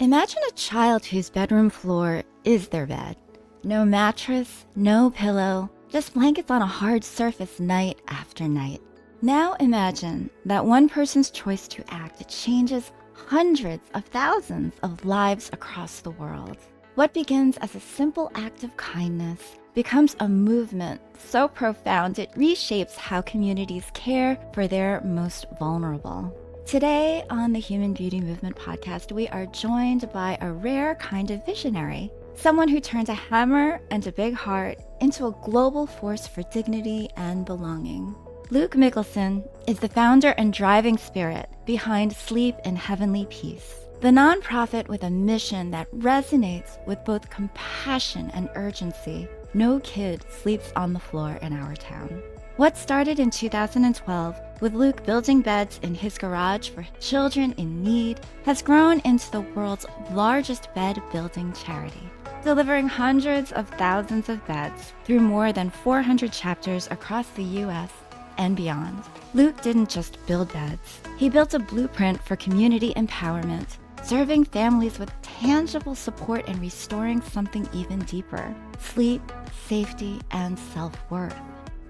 Imagine a child whose bedroom floor is their bed. No mattress, no pillow, just blankets on a hard surface night after night. Now imagine that one person's choice to act changes hundreds of thousands of lives across the world. What begins as a simple act of kindness becomes a movement so profound it reshapes how communities care for their most vulnerable. Today on the Human Beauty Movement podcast, we are joined by a rare kind of visionary, someone who turns a hammer and a big heart into a global force for dignity and belonging. Luke Mickelson is the founder and driving spirit behind Sleep in Heavenly Peace, the nonprofit with a mission that resonates with both compassion and urgency. No kid sleeps on the floor in our town. What started in 2012 with Luke building beds in his garage for children in need has grown into the world's largest bed building charity, delivering hundreds of thousands of beds through more than 400 chapters across the U.S. and beyond. Luke didn't just build beds. He built a blueprint for community empowerment, serving families with tangible support and restoring something even deeper: sleep, safety, and self-worth.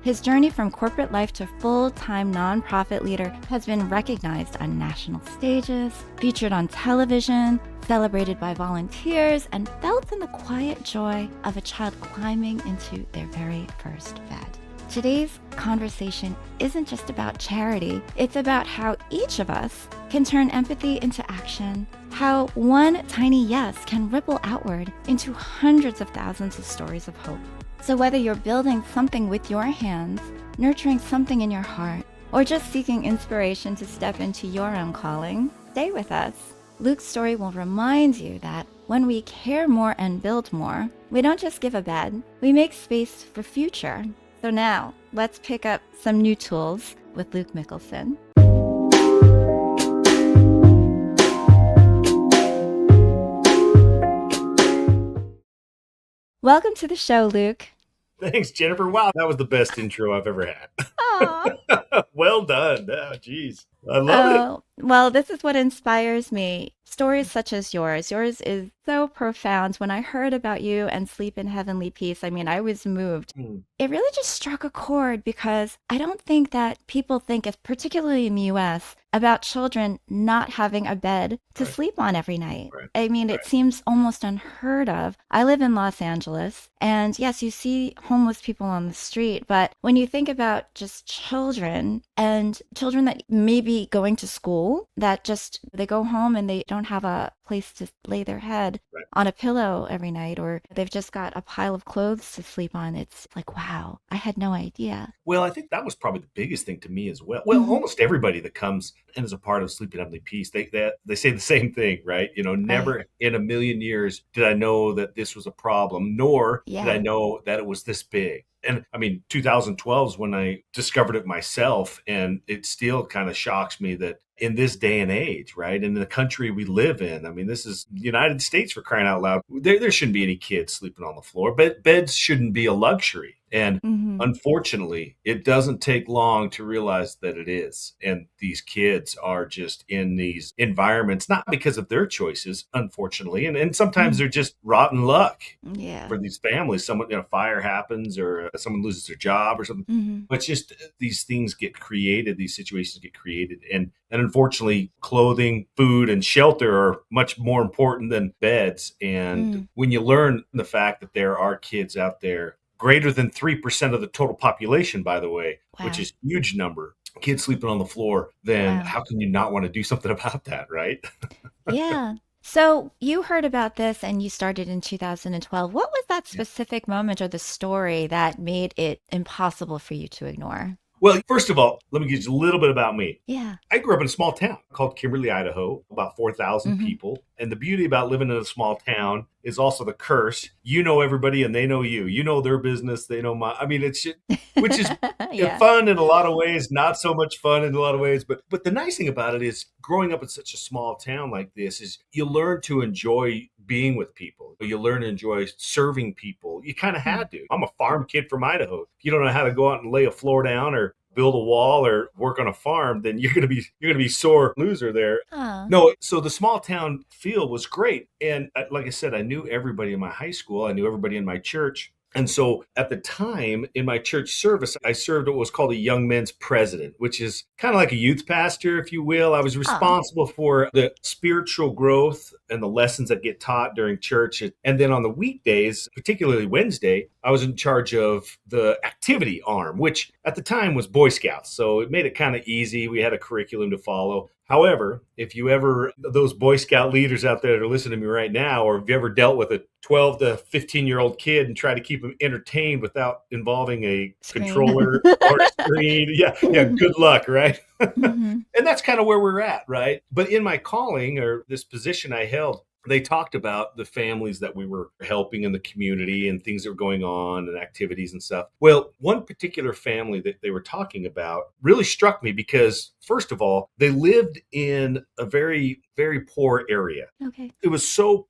His journey from corporate life to full-time nonprofit leader has been recognized on national stages, featured on television, celebrated by volunteers, and felt in the quiet joy of a child climbing into their very first bed. Today's conversation isn't just about charity. It's about how each of us can turn empathy into action, how one tiny yes can ripple outward into hundreds of thousands of stories of hope. So whether you're building something with your hands, nurturing something in your heart, or just seeking inspiration to step into your own calling, stay with us. Luke's story will remind you that when we care more and build more, we don't just give a bed, we make space for future. So now, let's pick up some new tools with Luke Mickelson. Welcome to the show, Luke. Thanks, Jennifer. Wow, that was the best intro I've ever had. Well done. Oh, geez. I love it. Well, this is what inspires me. Stories such as yours. Yours is so profound. When I heard about you and Sleep in Heavenly Peace, I was moved. It really just struck a chord because I don't think that people think, particularly in the U.S., about children not having a bed to sleep on every night. It seems almost unheard of. I live in Los Angeles, and yes, you see homeless people on the street, but when you think about just children and children that may be going to school, that just they go home and they don't have a place to lay their head on a pillow every night, or they've just got a pile of clothes to sleep on. It's like, wow, I had no idea. Well, I think that was probably the biggest thing to me as well. Well, almost everybody that comes and is a part of Sleep in Heavenly Peace, they say the same thing, right? Never in a million years did I know that this was a problem, nor did I know that it was this big. And 2012 is when I discovered it myself. And it still kind of shocks me that in this day and age, right, in the country we live in, this is the United States, for crying out loud. There shouldn't be any kids sleeping on the floor. But beds shouldn't be a luxury. And unfortunately, it doesn't take long to realize that it is. And these kids are just in these environments, not because of their choices, unfortunately. And sometimes they're just rotten luck for these families. Someone, fire happens, or someone loses their job or something. But just these things get created, these situations get created. And unfortunately, clothing, food, and shelter are much more important than beds. And when you learn the fact that there are kids out there, greater than 3% of the total population, by the way, which is a huge number, kids sleeping on the floor, then how can you not want to do something about that, right? Yeah. So you heard about this and you started in 2012. What was that specific moment or the story that made it impossible for you to ignore? Well, first of all, let me give you a little bit about me. Yeah. I grew up in a small town called Kimberly, Idaho, about 4,000 people. And the beauty about living in a small town is also the curse. You know everybody and they know you. You know their business, they know mine. It's just, which is fun in a lot of ways, not so much fun in a lot of ways. But the nice thing about it is growing up in such a small town like this is you learn to enjoy being with people. You learn to enjoy serving people. You kind of had to. I'm a farm kid from Idaho. If you don't know how to go out and lay a floor down or build a wall or work on a farm, then you're gonna be sore loser there. Oh. No, so the small town feel was great. And like I said, I knew everybody in my high school, I knew everybody in my church. And so at the time in my church service, I served what was called a young men's president, which is kind of like a youth pastor, if you will. I was Oh. responsible for the spiritual growth and the lessons that get taught during church. And then on the weekdays, particularly Wednesday, I was in charge of the activity arm, which at the time was Boy Scouts. So it made it kind of easy. We had a curriculum to follow. However, if you ever, those Boy Scout leaders out there that are listening to me right now, or if you ever dealt with a 12 to 15-year-old kid and try to keep them entertained without involving a Screen. controller or a screen, yeah, good luck, right? Mm-hmm. And that's kind of where we're at, right? But in my calling or this position I held, they talked about the families that we were helping in the community and things that were going on and activities and stuff. Well, one particular family that they were talking about really struck me because, first of all, they lived in a very, very poor area. Okay. It was so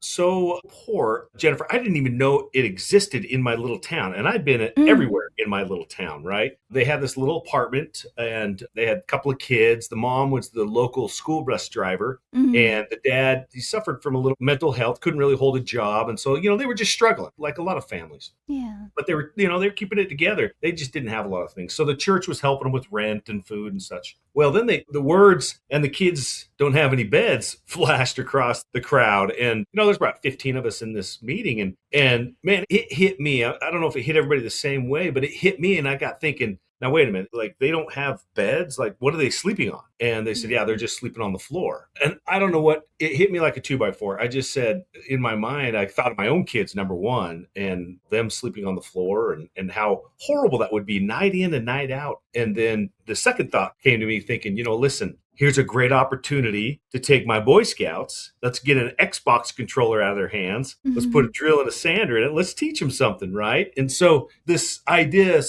poor, Jennifer. I didn't even know it existed in my little town, and I'd been everywhere in my little town. Right? They had this little apartment, and they had a couple of kids. The mom was the local school bus driver, Mm-hmm. and the dad, he suffered from a little mental health, couldn't really hold a job, and so they were just struggling, like a lot of families. Yeah. But they were keeping it together. They just didn't have a lot of things. So the church was helping them with rent and food and such. Well, then the words "and the kids don't have any beds" flashed across the crowd. And there's about 15 of us in this meeting. And man, it hit me. I don't know if it hit everybody the same way, but it hit me. And I got thinking, now wait a minute, like they don't have beds? Like what are they sleeping on? And they said, yeah, they're just sleeping on the floor. And I don't know what, it hit me like a 2x4. I just said, in my mind, I thought of my own kids, number one, and them sleeping on the floor and how horrible that would be night in and night out. And then the second thought came to me thinking, listen, here's a great opportunity to take my Boy Scouts. Let's get an Xbox controller out of their hands. Let's put a drill and a sander in it. Let's teach them something, right? And so this idea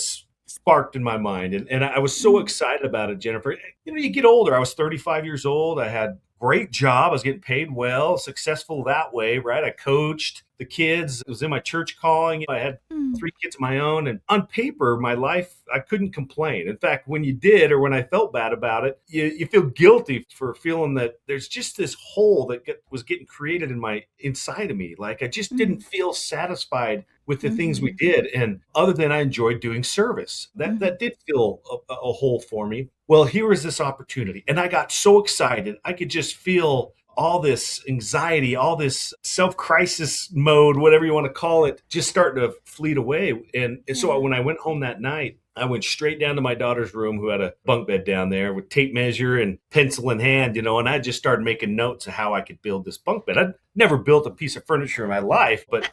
sparked in my mind. And I was so excited about it, Jennifer. You get older. I was 35 years old. I had a great job. I was getting paid well, successful that way, right? I coached the kids. It was in my church calling. I had 3 kids of my own. And on paper, my life, I couldn't complain. In fact, when you did, or when I felt bad about it, you feel guilty for feeling that there's just this hole that was getting created inside of me. Like I just didn't feel satisfied with the things we did. And other than I enjoyed doing service, that did fill a hole for me. Well, here was this opportunity. And I got so excited. I could just feel all this anxiety, all this self-crisis mode, whatever you want to call it, just starting to fleet away. And so when I went home that night, I went straight down to my daughter's room, who had a bunk bed down there with tape measure and pencil in hand, and I just started making notes of how I could build this bunk bed. I'd never built a piece of furniture in my life, but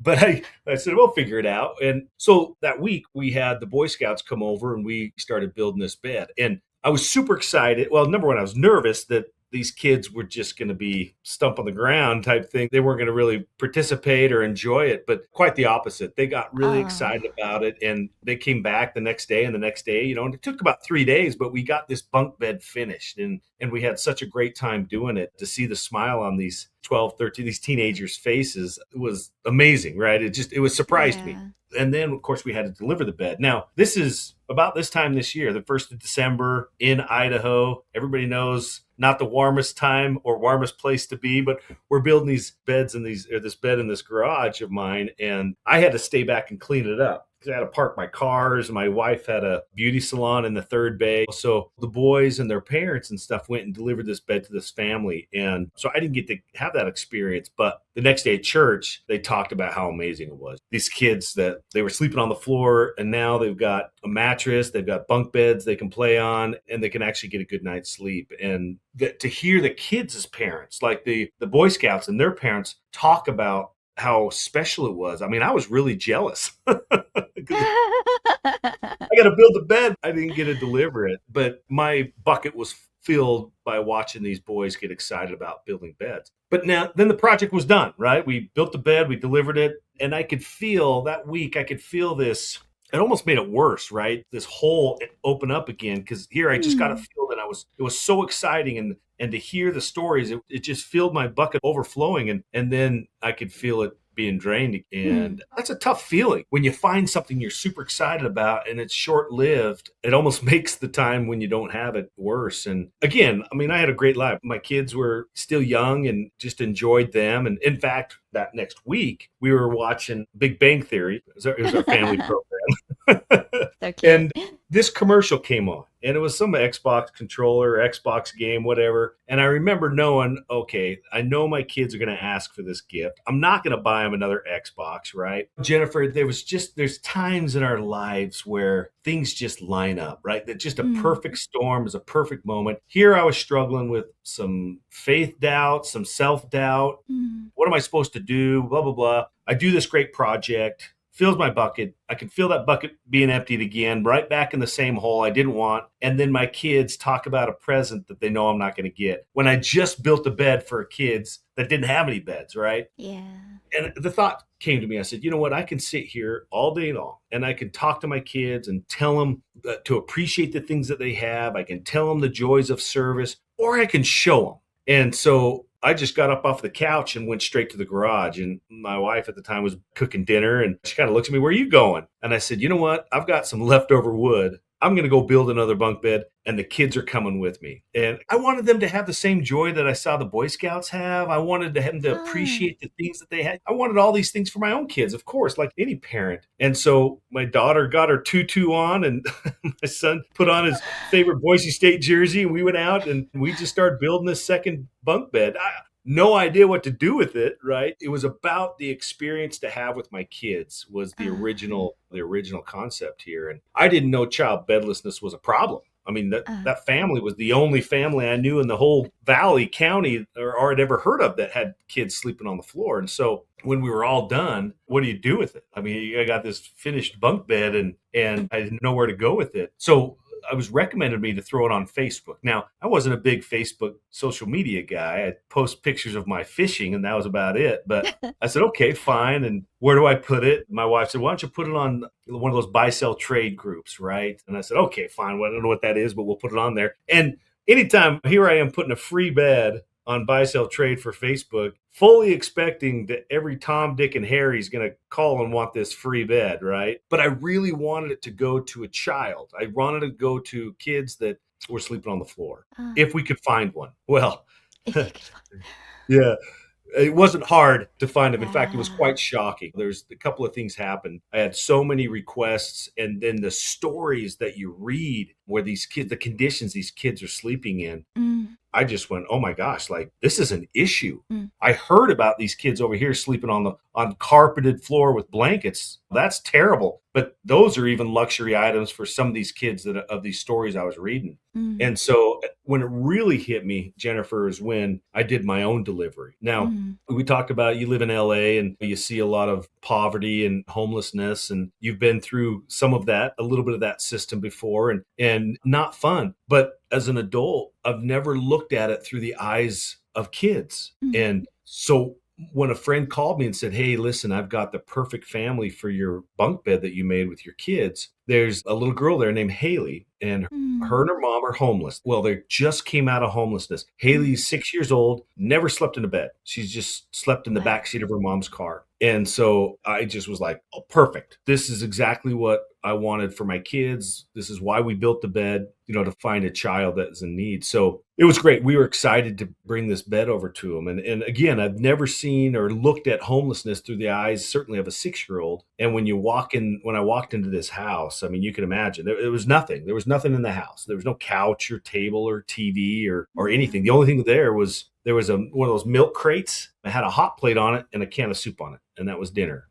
I said, we'll figure it out. And so that week we had the Boy Scouts come over and we started building this bed. And I was super excited. Well, number one, I was nervous that these kids were just going to be stump on the ground type thing. They weren't going to really participate or enjoy it, but quite the opposite. They got really excited about it, and they came back the next day and the next day, and it took about 3 days, but we got this bunk bed finished, and we had such a great time doing it. To see the smile on these 12, 13, these teenagers' faces, it was amazing, right? It was surprised me. And then, of course, we had to deliver the bed. Now, this is about this time this year, the 1st of December in Idaho. Everybody knows not the warmest time or warmest place to be, but we're building these beds in this bed in this garage of mine. And I had to stay back and clean it up. I had to park my cars. My wife had a beauty salon in the third bay. So the boys and their parents and stuff went and delivered this bed to this family. And so I didn't get to have that experience. But the next day at church, they talked about how amazing it was. These kids, that they were sleeping on the floor, and now they've got a mattress, they've got bunk beds they can play on, and they can actually get a good night's sleep. And to hear the kids as parents, like the Boy Scouts and their parents, talk about how special it was. I mean, I was really jealous. I got to build the bed. I didn't get to deliver it, but my bucket was filled by watching these boys get excited about building beds. But then the project was done, right? We built the bed, we delivered it, and I could feel that week, this. It almost made it worse, right? This hole open up again, because here I just got to feel that it was so exciting, and to hear the stories, it just filled my bucket overflowing, and then I could feel it being drained. Mm. And that's a tough feeling when you find something you're super excited about and it's short lived. It almost makes the time when you don't have it worse. And again, I mean, I had a great life. My kids were still young and just enjoyed them. And in fact, that next week, we were watching Big Bang Theory. It was our family program. So cute. And this commercial came on, and it was some Xbox controller, Xbox game, whatever. And I remember knowing, okay, I know my kids are going to ask for this gift. I'm not going to buy them another Xbox, right? Jennifer, there's times in our lives where things just line up, right? That just a Mm. perfect storm is a perfect moment. Here I was struggling with some faith doubt, some self doubt. Mm. What am I supposed to do? Blah, blah, blah. I do this great project, fills my bucket. I can feel that bucket being emptied again, right back in the same hole I didn't want. And then my kids talk about a present that they know I'm not going to get when I just built a bed for kids that didn't have any beds, right? Yeah. And the thought came to me. I said, you know what? I can sit here all day long and I can talk to my kids and tell them to appreciate the things that they have. I can tell them the joys of service, or I can show them. And so I just got up off the couch and went straight to the garage. And my wife at the time was cooking dinner and she kind of looks at me, where are you going? And I said, you know what? I've got some leftover wood. I'm going to go build another bunk bed and the kids are coming with me. And I wanted them to have the same joy that I saw the Boy Scouts have. I wanted them to Fun. appreciate the things that they had. I wanted all these things for my own kids, of course, like any parent. And so my daughter got her tutu on and my son put on his favorite Boise State jersey. And we went out and we just started building this second bunk bed. No idea what to do with it, right? It was about the experience to have with my kids was the original concept here. And I didn't know child bedlessness was a problem. I mean, Uh, that family was the only family I knew in the whole valley county or had ever heard of that had kids sleeping on the floor. And so when we were all done, what do you do with it? I mean, I got this finished bunk bed and I didn't know where to go with it. So I was recommended me to throw it on Facebook. Now, I wasn't a big Facebook social media guy. I'd post pictures of my fishing and that was about it. But I said, okay, fine. And where do I put it? My wife said, why don't you put it on one of those buy, sell, trade groups, right? And I said, okay, fine. Well, I don't know what that is, but we'll put it on there. And anytime here I am putting a free bed on buy, sell, trade for Facebook, fully expecting that every Tom, Dick, and Harry is going to call and want this free bed, right? But I really wanted it to go to a child. I wanted to go to kids that were sleeping on the floor, uh, if we could find one. Well, if you could find. yeah, it wasn't hard to find them. In fact, it was Yeah. quite shocking. There's a couple of things happened. I had so many requests, and then the stories that you read where these kids, the conditions these kids are sleeping in, Mm. I just went, oh my gosh, like this is an issue. Mm. I heard about these kids over here sleeping on carpeted floor with blankets. That's terrible. But those are even luxury items for some of these kids that of these stories I was reading. Mm. And so when it really hit me, Jennifer, is when I did my own delivery. Now, Mm. we talked about you live in LA and you see a lot of poverty and homelessness, and you've been through some of that, a little bit of that system before, and not fun. But as an adult, I've never looked at it through the eyes of kids. Mm. And so when a friend called me and said, hey, listen, I've got the perfect family for your bunk bed that you made with your kids. There's a little girl there named Haley, and her Mm. and her mom are homeless. Well, they just came out of homelessness. Mm. Haley's 6 years old, never slept in a bed. She's just slept in the Wow. backseat of her mom's car. And so I just was like, oh, perfect. This is exactly what I wanted for my kids. This is why we built the bed, to find a child that is in need. So it was great. We were excited to bring this bed over to them. And again, I've never seen or looked at homelessness through the eyes, certainly of a 6-year-old. And when I walked into this house, I mean, you can imagine there was nothing. There was nothing in the house. There was no couch or table or TV or anything. The only thing there was one of those milk crates that had a hot plate on it and a can of soup on it. And that was dinner.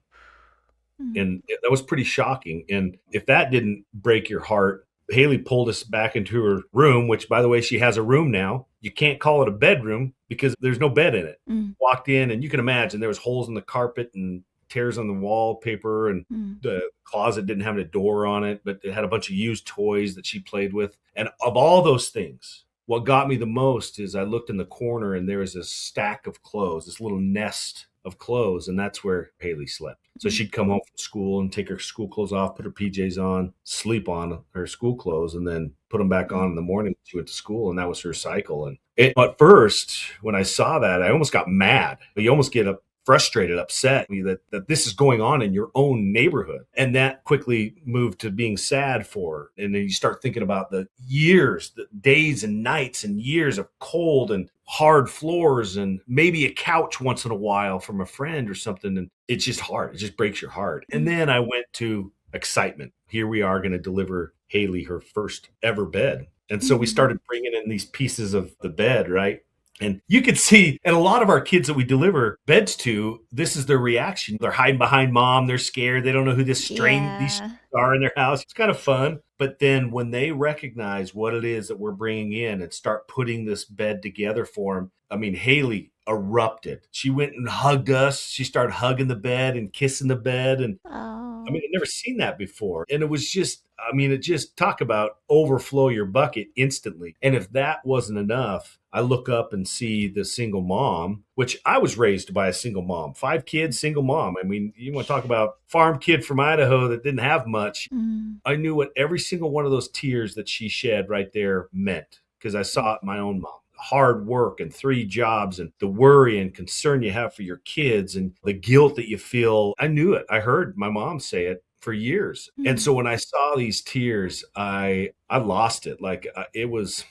Mm. And that was pretty shocking. And if that didn't break your heart, Haley pulled us back into her room, which, by the way, she has a room now. You can't call it a bedroom because there's no bed in it. Mm. Walked in, and you can imagine there was holes in the carpet and tears on the wallpaper, and Mm. the closet didn't have a door on it, but it had a bunch of used toys that she played with. And of all those things, what got me the most is I looked in the corner and there was a stack of clothes, this little nest of clothes, and that's where Haley slept. So she'd come home from school and take her school clothes off, put her PJs on, sleep on her school clothes, and then put them back on in the morning when she went to school, and that was her cycle. And at first, when I saw that, I almost got mad. You almost get frustrated, upset that this is going on in your own neighborhood. And that quickly moved to being sad for her. And then you start thinking about the years, the days and nights and years of cold and hard floors and maybe a couch once in a while from a friend or something. And it's just hard. It just breaks your heart. And then I went to excitement. Here we are going to deliver Haley her first ever bed. And so we started bringing in these pieces of the bed, right? And you could see, and a lot of our kids that we deliver beds to, this is their reaction. They're hiding behind mom. They're scared. They don't know who these Yeah. are in their house. It's kind of fun. But then when they recognize what it is that we're bringing in and start putting this bed together for them, I mean, Haley erupted. She went and hugged us. She started hugging the bed and kissing the bed. And I Oh. mean, I'd never seen that before. And it was just, I mean, it just talk about overflow your bucket instantly. And if that wasn't enough, I look up and see the single mom, which I was raised by a single mom, 5 kids, single mom. I mean, you want to talk about farm kid from Idaho that didn't have much. Mm. I knew what every single one of those tears that she shed right there meant because I saw it in my own mom. Hard work and 3 jobs and the worry and concern you have for your kids and the guilt that you feel. I knew it. I heard my mom say it for years. And so when I saw these tears, I lost it. Like it was,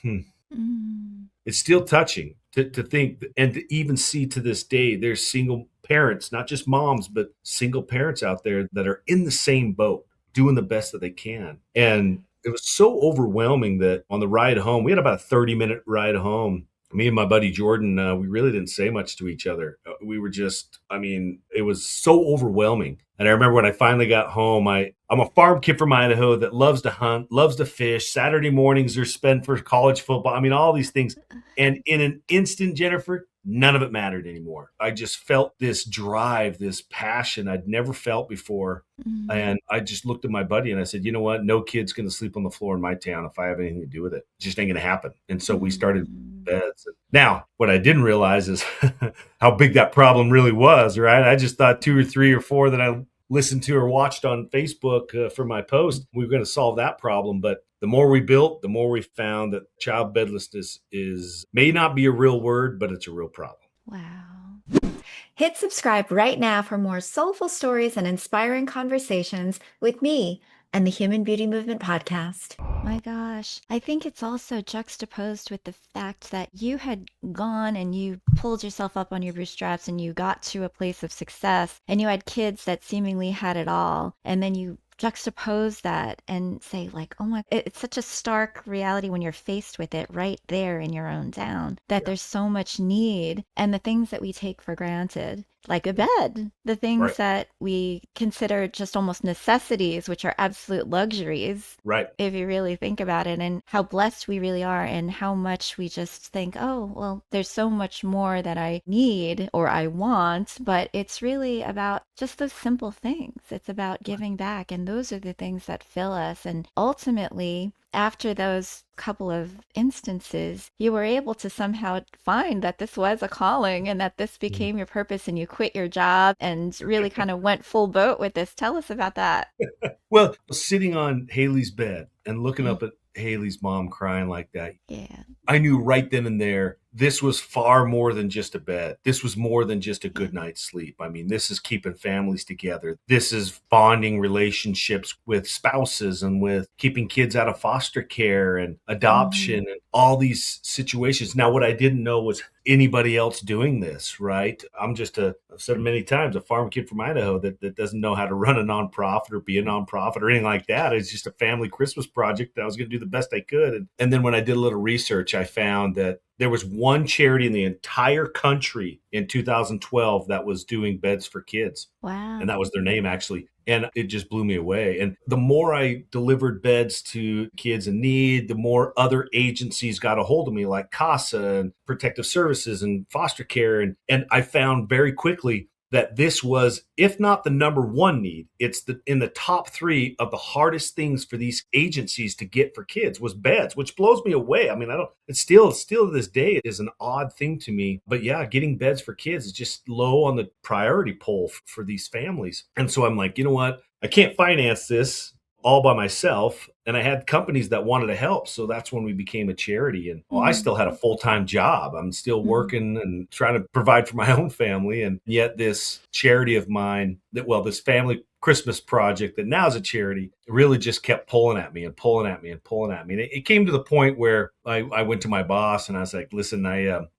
Mm. it's still touching to think and to even see to this day, there's single parents, not just moms, but single parents out there that are in the same boat, doing the best that they can. And it was so overwhelming that on the ride home, we had about a 30-minute ride home. Me and my buddy Jordan, we really didn't say much to each other. We were just, I mean, it was so overwhelming. And I remember when I finally got home, I'm a farm kid from Idaho that loves to hunt, loves to fish. Saturday mornings are spent for college football. I mean, all these things. And in an instant, Jennifer, none of it mattered anymore. I just felt this drive, this passion I'd never felt before. And I just looked at my buddy and I said, you know what? No kid's going to sleep on the floor in my town if I have anything to do with it. It just ain't going to happen. And so we started beds. Now, what I didn't realize is how big that problem really was, right? I just thought 2 or 3 or 4 that I listened to or watched on Facebook for my post, we were going to solve that problem. But the more we built, the more we found that child bedlessness may not be a real word, but it's a real problem. Wow. Hit subscribe right now for more soulful stories and inspiring conversations with me and the Human Beauty Movement podcast. My gosh. I think it's also juxtaposed with the fact that you had gone and you pulled yourself up on your bootstraps and you got to a place of success and you had kids that seemingly had it all. And then you juxtapose that and say like, oh my, it's such a stark reality when you're faced with it right there in your own town, that there's so much need, and the things that we take for granted, like a bed, the things Right. that we consider just almost necessities, which are absolute luxuries. Right. If you really think about it, and how blessed we really are, and how much we just think, oh, well, there's so much more that I need or I want, but it's really about just those simple things. It's about giving back, and those are the things that fill us. And ultimately, after those couple of instances, you were able to somehow find that this was a calling and that this became your purpose, and you quit your job and really kind of went full boat with this. Tell us about that. Well, sitting on Haley's bed and looking up at Haley's mom crying like that, Yeah. I knew right then and there, this was far more than just a bed. This was more than just a good night's sleep. I mean, this is keeping families together. This is bonding relationships with spouses and with keeping kids out of foster care and adoption and all these situations. Now, what I didn't know was anybody else doing this, right? I'm just I've said it many times, a farm kid from Idaho that doesn't know how to run a nonprofit or be a nonprofit or anything like that. It's just a family Christmas project that I was going to do the best I could. And then when I did a little research, I found that there was one charity in the entire country in 2012 that was doing beds for kids. Wow. And that was their name, actually. And it just blew me away. And the more I delivered beds to kids in need, the more other agencies got a hold of me, like CASA and Protective Services and foster care. And I found very quickly that this was, if not the number one need, it's in the top 3 of the hardest things for these agencies to get for kids was beds, which blows me away. I mean, it's still to this day, it is an odd thing to me. But yeah, getting beds for kids is just low on the priority poll for these families. And so I'm like, you know what? I can't finance this. all by myself, and I had companies that wanted to help. So that's when we became a charity. And I Mm-hmm. still had a full-time job. I'm still Mm-hmm. working and trying to provide for my own family. And yet this charity of mine this family Christmas project that now is a charity really just kept pulling at me and pulling at me and pulling at me. And it came to the point where I went to my boss and I was like, listen,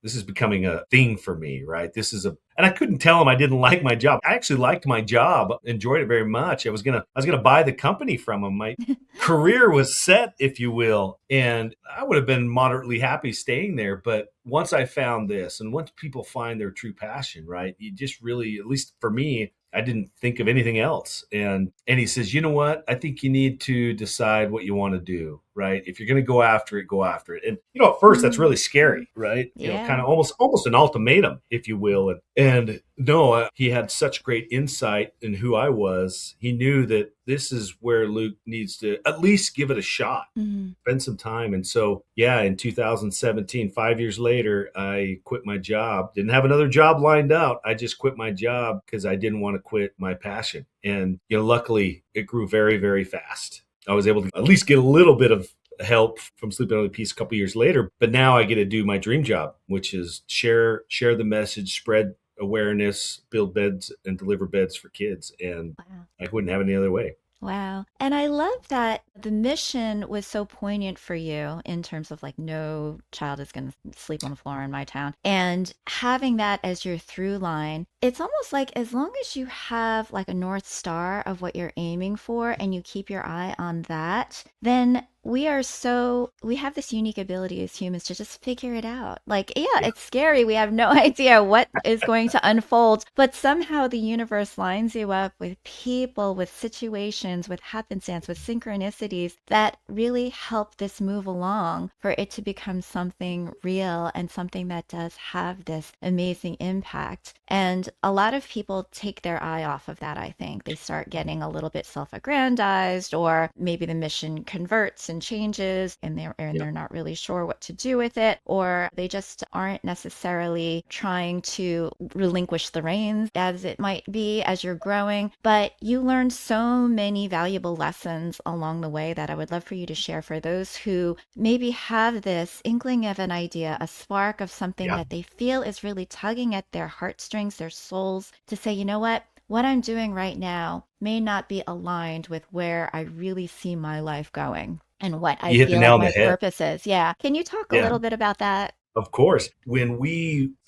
this is becoming a thing for me, right? And I couldn't tell him I didn't like my job. I actually liked my job, enjoyed it very much. I was gonna buy the company from him. My career was set, if you will, and I would have been moderately happy staying there. But once I found this, and once people find their true passion, right, you just really, at least for me, I didn't think of anything else. And he says, you know what? I think you need to decide what you want to do, right? If you're going to go after it, go after it. And at first that's really scary, right? Kind Yeah. of almost an ultimatum, if you will. And no, he had such great insight in who I was. He knew that this is where Luke needs to at least give it a shot, Mm-hmm. spend some time. And so, yeah, in 2017, 5 years later, I quit my job. Didn't have another job lined out. I just quit my job because I didn't want to quit my passion. And, luckily it grew very, very fast. I was able to at least get a little bit of help from Sleeping on the Peace a couple years later. But now I get to do my dream job, which is share the message, spread awareness, build beds, and deliver beds for kids. And Wow. I wouldn't have it any other way. Wow. And I love that the mission was so poignant for you in terms of like, no child is going to sleep on the floor in my town. And having that as your through line, it's almost like as long as you have like a North Star of what you're aiming for and you keep your eye on that, then we have this unique ability as humans to just figure it out. Like, yeah, Yeah. it's scary. We have no idea what is going to unfold, but somehow the universe lines you up with people, with situations, with happenstance, with synchronicities that really help this move along for it to become something real and something that does have this amazing impact. And a lot of people take their eye off of that, I think. They start getting a little bit self-aggrandized, or maybe the mission converts and changes and Yeah. they're not really sure what to do with it, or they just aren't necessarily trying to relinquish the reins as it might be as you're growing. But you learn so many valuable lessons along the way that I would love for you to share for those who maybe have this inkling of an idea, a spark of something Yeah. that they feel is really tugging at their heartstrings, their souls, to say, you know what I'm doing right now may not be aligned with where I really see my life going and what I You hit the feel like nail on the my head. purpose is. Yeah. Can you talk a Yeah. little bit about that? Of course. When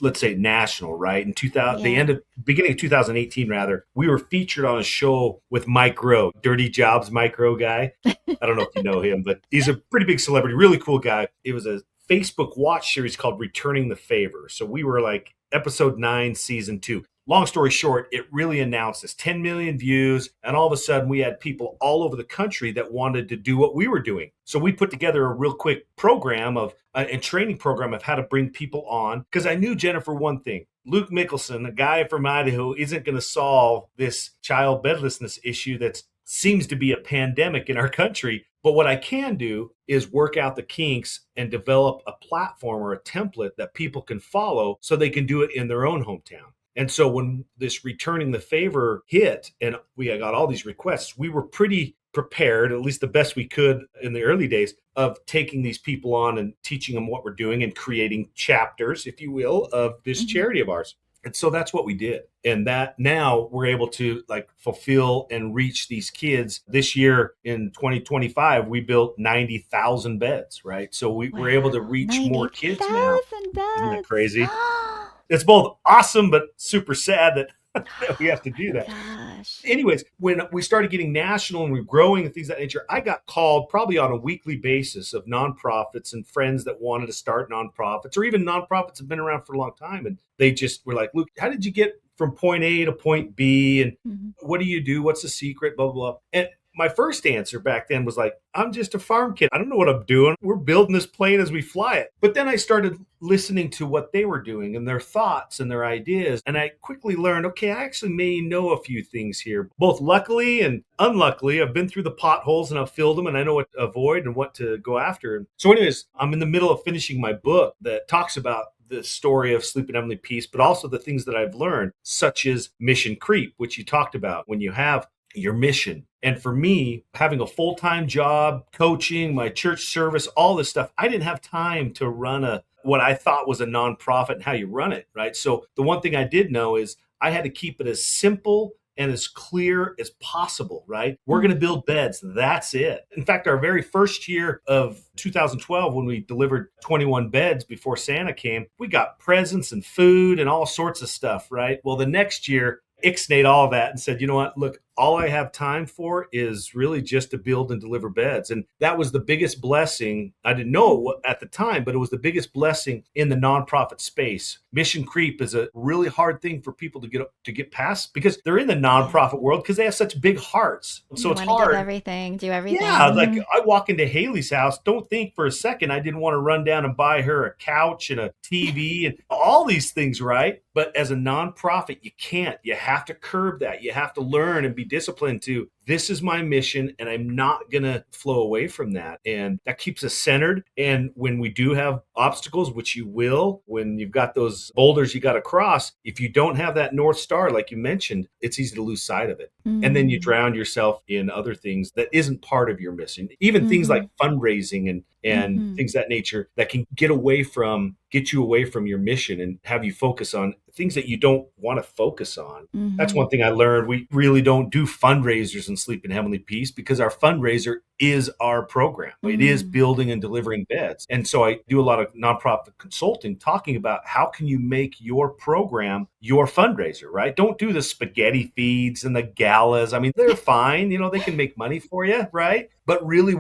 let's say national, right? In 2000, Yeah. beginning of 2018, rather, we were featured on a show with Mike Rowe, Dirty Jobs Mike Rowe guy. I don't know if you know him, but he's a pretty big celebrity, really cool guy. It was a Facebook watch series called Returning the Favor. So we were like episode 9, season 2. Long story short, it really announced this 10 million views. And all of a sudden, we had people all over the country that wanted to do what we were doing. So we put together a real quick program and training program of how to bring people on. Because I knew, Jennifer, one thing. Luke Mickelson, a guy from Idaho, isn't going to solve this child bedlessness issue that seems to be a pandemic in our country. But what I can do is work out the kinks and develop a platform or a template that people can follow so they can do it in their own hometown. And so when this Returning the Favor hit and we got all these requests, we were pretty prepared, at least the best we could in the early days, of taking these people on and teaching them what we're doing and creating chapters, if you will, of this Hmm. charity of ours. And so that's what we did. And that now we're able to like fulfill and reach these kids. This year in 2025, we built 90,000 beds, right? So we're able to Wow. reach more kids now. 90,000 Isn't that beds. crazy? Oh It's both awesome but super sad that, that we have to do my that. gosh. Anyways, when we started getting national and we were growing and things of that nature, I got called probably on a weekly basis of nonprofits and friends that wanted to start nonprofits, or even nonprofits have been around for a long time. And they just were like, Luke, how did you get from point A to point B? And Hmm. what do you do? What's the secret? Blah, blah, blah. And my first answer back then was like, I'm just a farm kid. I don't know what I'm doing. We're building this plane as we fly it. But then I started listening to what they were doing and their thoughts and their ideas. And I quickly learned, okay, I actually may know a few things here. Both luckily and unluckily, I've been through the potholes and I've filled them and I know what to avoid and what to go after. So anyways, I'm in the middle of finishing my book that talks about the story of Sleep in Heavenly Peace, but also the things that I've learned, such as mission creep, which you talked about. When you have your mission. And for me, having a full-time job, coaching, my church service, all this stuff, I didn't have time to run what I thought was a nonprofit and how you run it, right? So the one thing I did know is I had to keep it as simple and as clear as possible, right? We're going to build beds. That's it. In fact, our very first year of 2012, when we delivered 21 beds before Santa came, we got presents and food and all sorts of stuff, right? Well, the next year, ixnayed all of that and said, you know what, look, all I have time for is really just to build and deliver beds. And that was the biggest blessing. I didn't know it at the time, but it was the biggest blessing in the nonprofit space. Mission creep is a really hard thing for people to get past because they're in the nonprofit world because they have such big hearts. So it's hard. Give everything, do everything. Yeah, like I walk into Haley's house, don't think for a second I didn't want to run down and buy her a couch and a TV and all these things, right? But as a nonprofit, you can't. You have to curb that. You have to learn and be disciplined to, this is my mission and I'm not going to flow away from that. And that keeps us centered. And when we do have obstacles, which you will, when you've got those boulders you got to cross, if you don't have that North Star, like you mentioned, it's easy to lose sight of it. And then you drown yourself in other things that isn't part of your mission. Even things like fundraising and things that nature that can get you away from your mission and have you focus on things that you don't want to focus on. That's one thing I learned. We really don't do fundraisers in Sleep in Heavenly Peace because our fundraiser is our program. It is building and delivering beds. And so I do a lot of nonprofit consulting talking about how can you make your program your fundraiser, right? Don't do the spaghetti feeds and the galas. I mean, they're fine. They can make money for you, right? But really,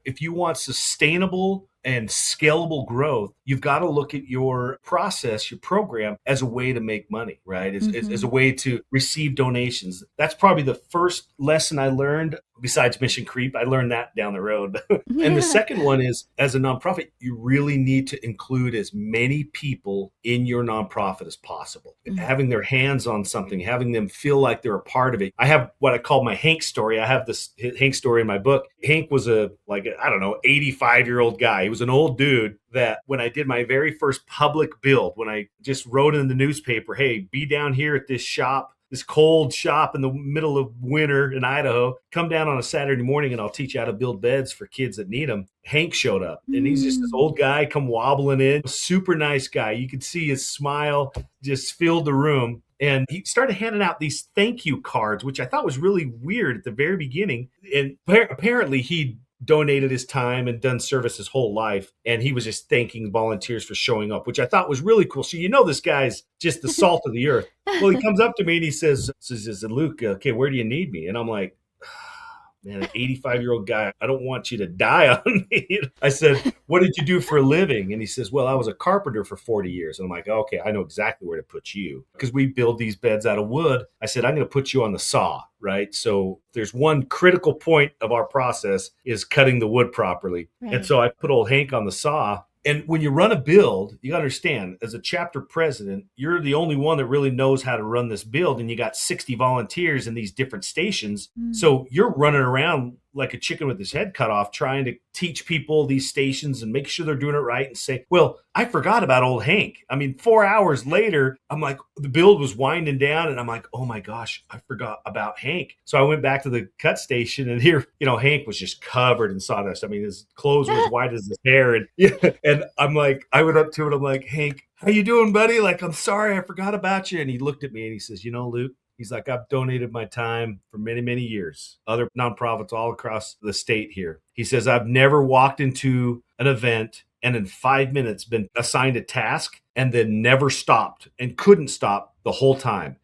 if you want sustainable and scalable growth, you've got to look at your process, your program, as a way to make money, right? As a way to receive donations. That's probably the first lesson I learned. Besides mission creep, I learned that down the road. And the second one is, as a nonprofit, you really need to include as many people in your nonprofit as possible. Having their hands on something, having them feel like they're a part of it. I have what I call my Hank story. I have this Hank story in my book. Hank was 85-year-old guy. He was an old dude that when I did my very first public build, when I just wrote in the newspaper, hey, be down here at this shop, this cold shop in the middle of winter in Idaho, come down on a Saturday morning and I'll teach you how to build beds for kids that need them. Hank showed up and he's just this old guy come wobbling in, super nice guy. You could see his smile just filled the room. And he started handing out these thank you cards, which I thought was really weird at the very beginning. And apparently he donated his time and done service his whole life. And he was just thanking volunteers for showing up, which I thought was really cool. So, this guy's just the salt of the earth. Well, he comes up to me and he says, Luke, okay, where do you need me? And I'm like, man, an 85-year-old guy, I don't want you to die on me. I said, what did you do for a living? And he says, well, I was a carpenter for 40 years. And I'm like, okay, I know exactly where to put you because we build these beds out of wood. I said, I'm going to put you on the saw, right? So there's one critical point of our process is cutting the wood properly. Right. And so I put old Hank on the saw. And when you run a build, you understand, as a chapter president, you're the only one that really knows how to run this build. And you got 60 volunteers in these different stations. So you're running around like a chicken with his head cut off, trying to teach people these stations and make sure they're doing it right and say, well, I forgot about old Hank. I mean, 4 hours later, I'm like, the build was winding down and I'm like, oh my gosh, I forgot about Hank. So I went back to the cut station and here, Hank was just covered in sawdust. I mean, his clothes were as white as his hair. And I'm like, I went up to it. I'm like, Hank, how you doing, buddy? Like, I'm sorry, I forgot about you. And he looked at me and he says, Luke, he's like, I've donated my time for many, many years. Other nonprofits all across the state here. He says, I've never walked into an event and in 5 minutes been assigned a task and then never stopped and couldn't stop the whole time.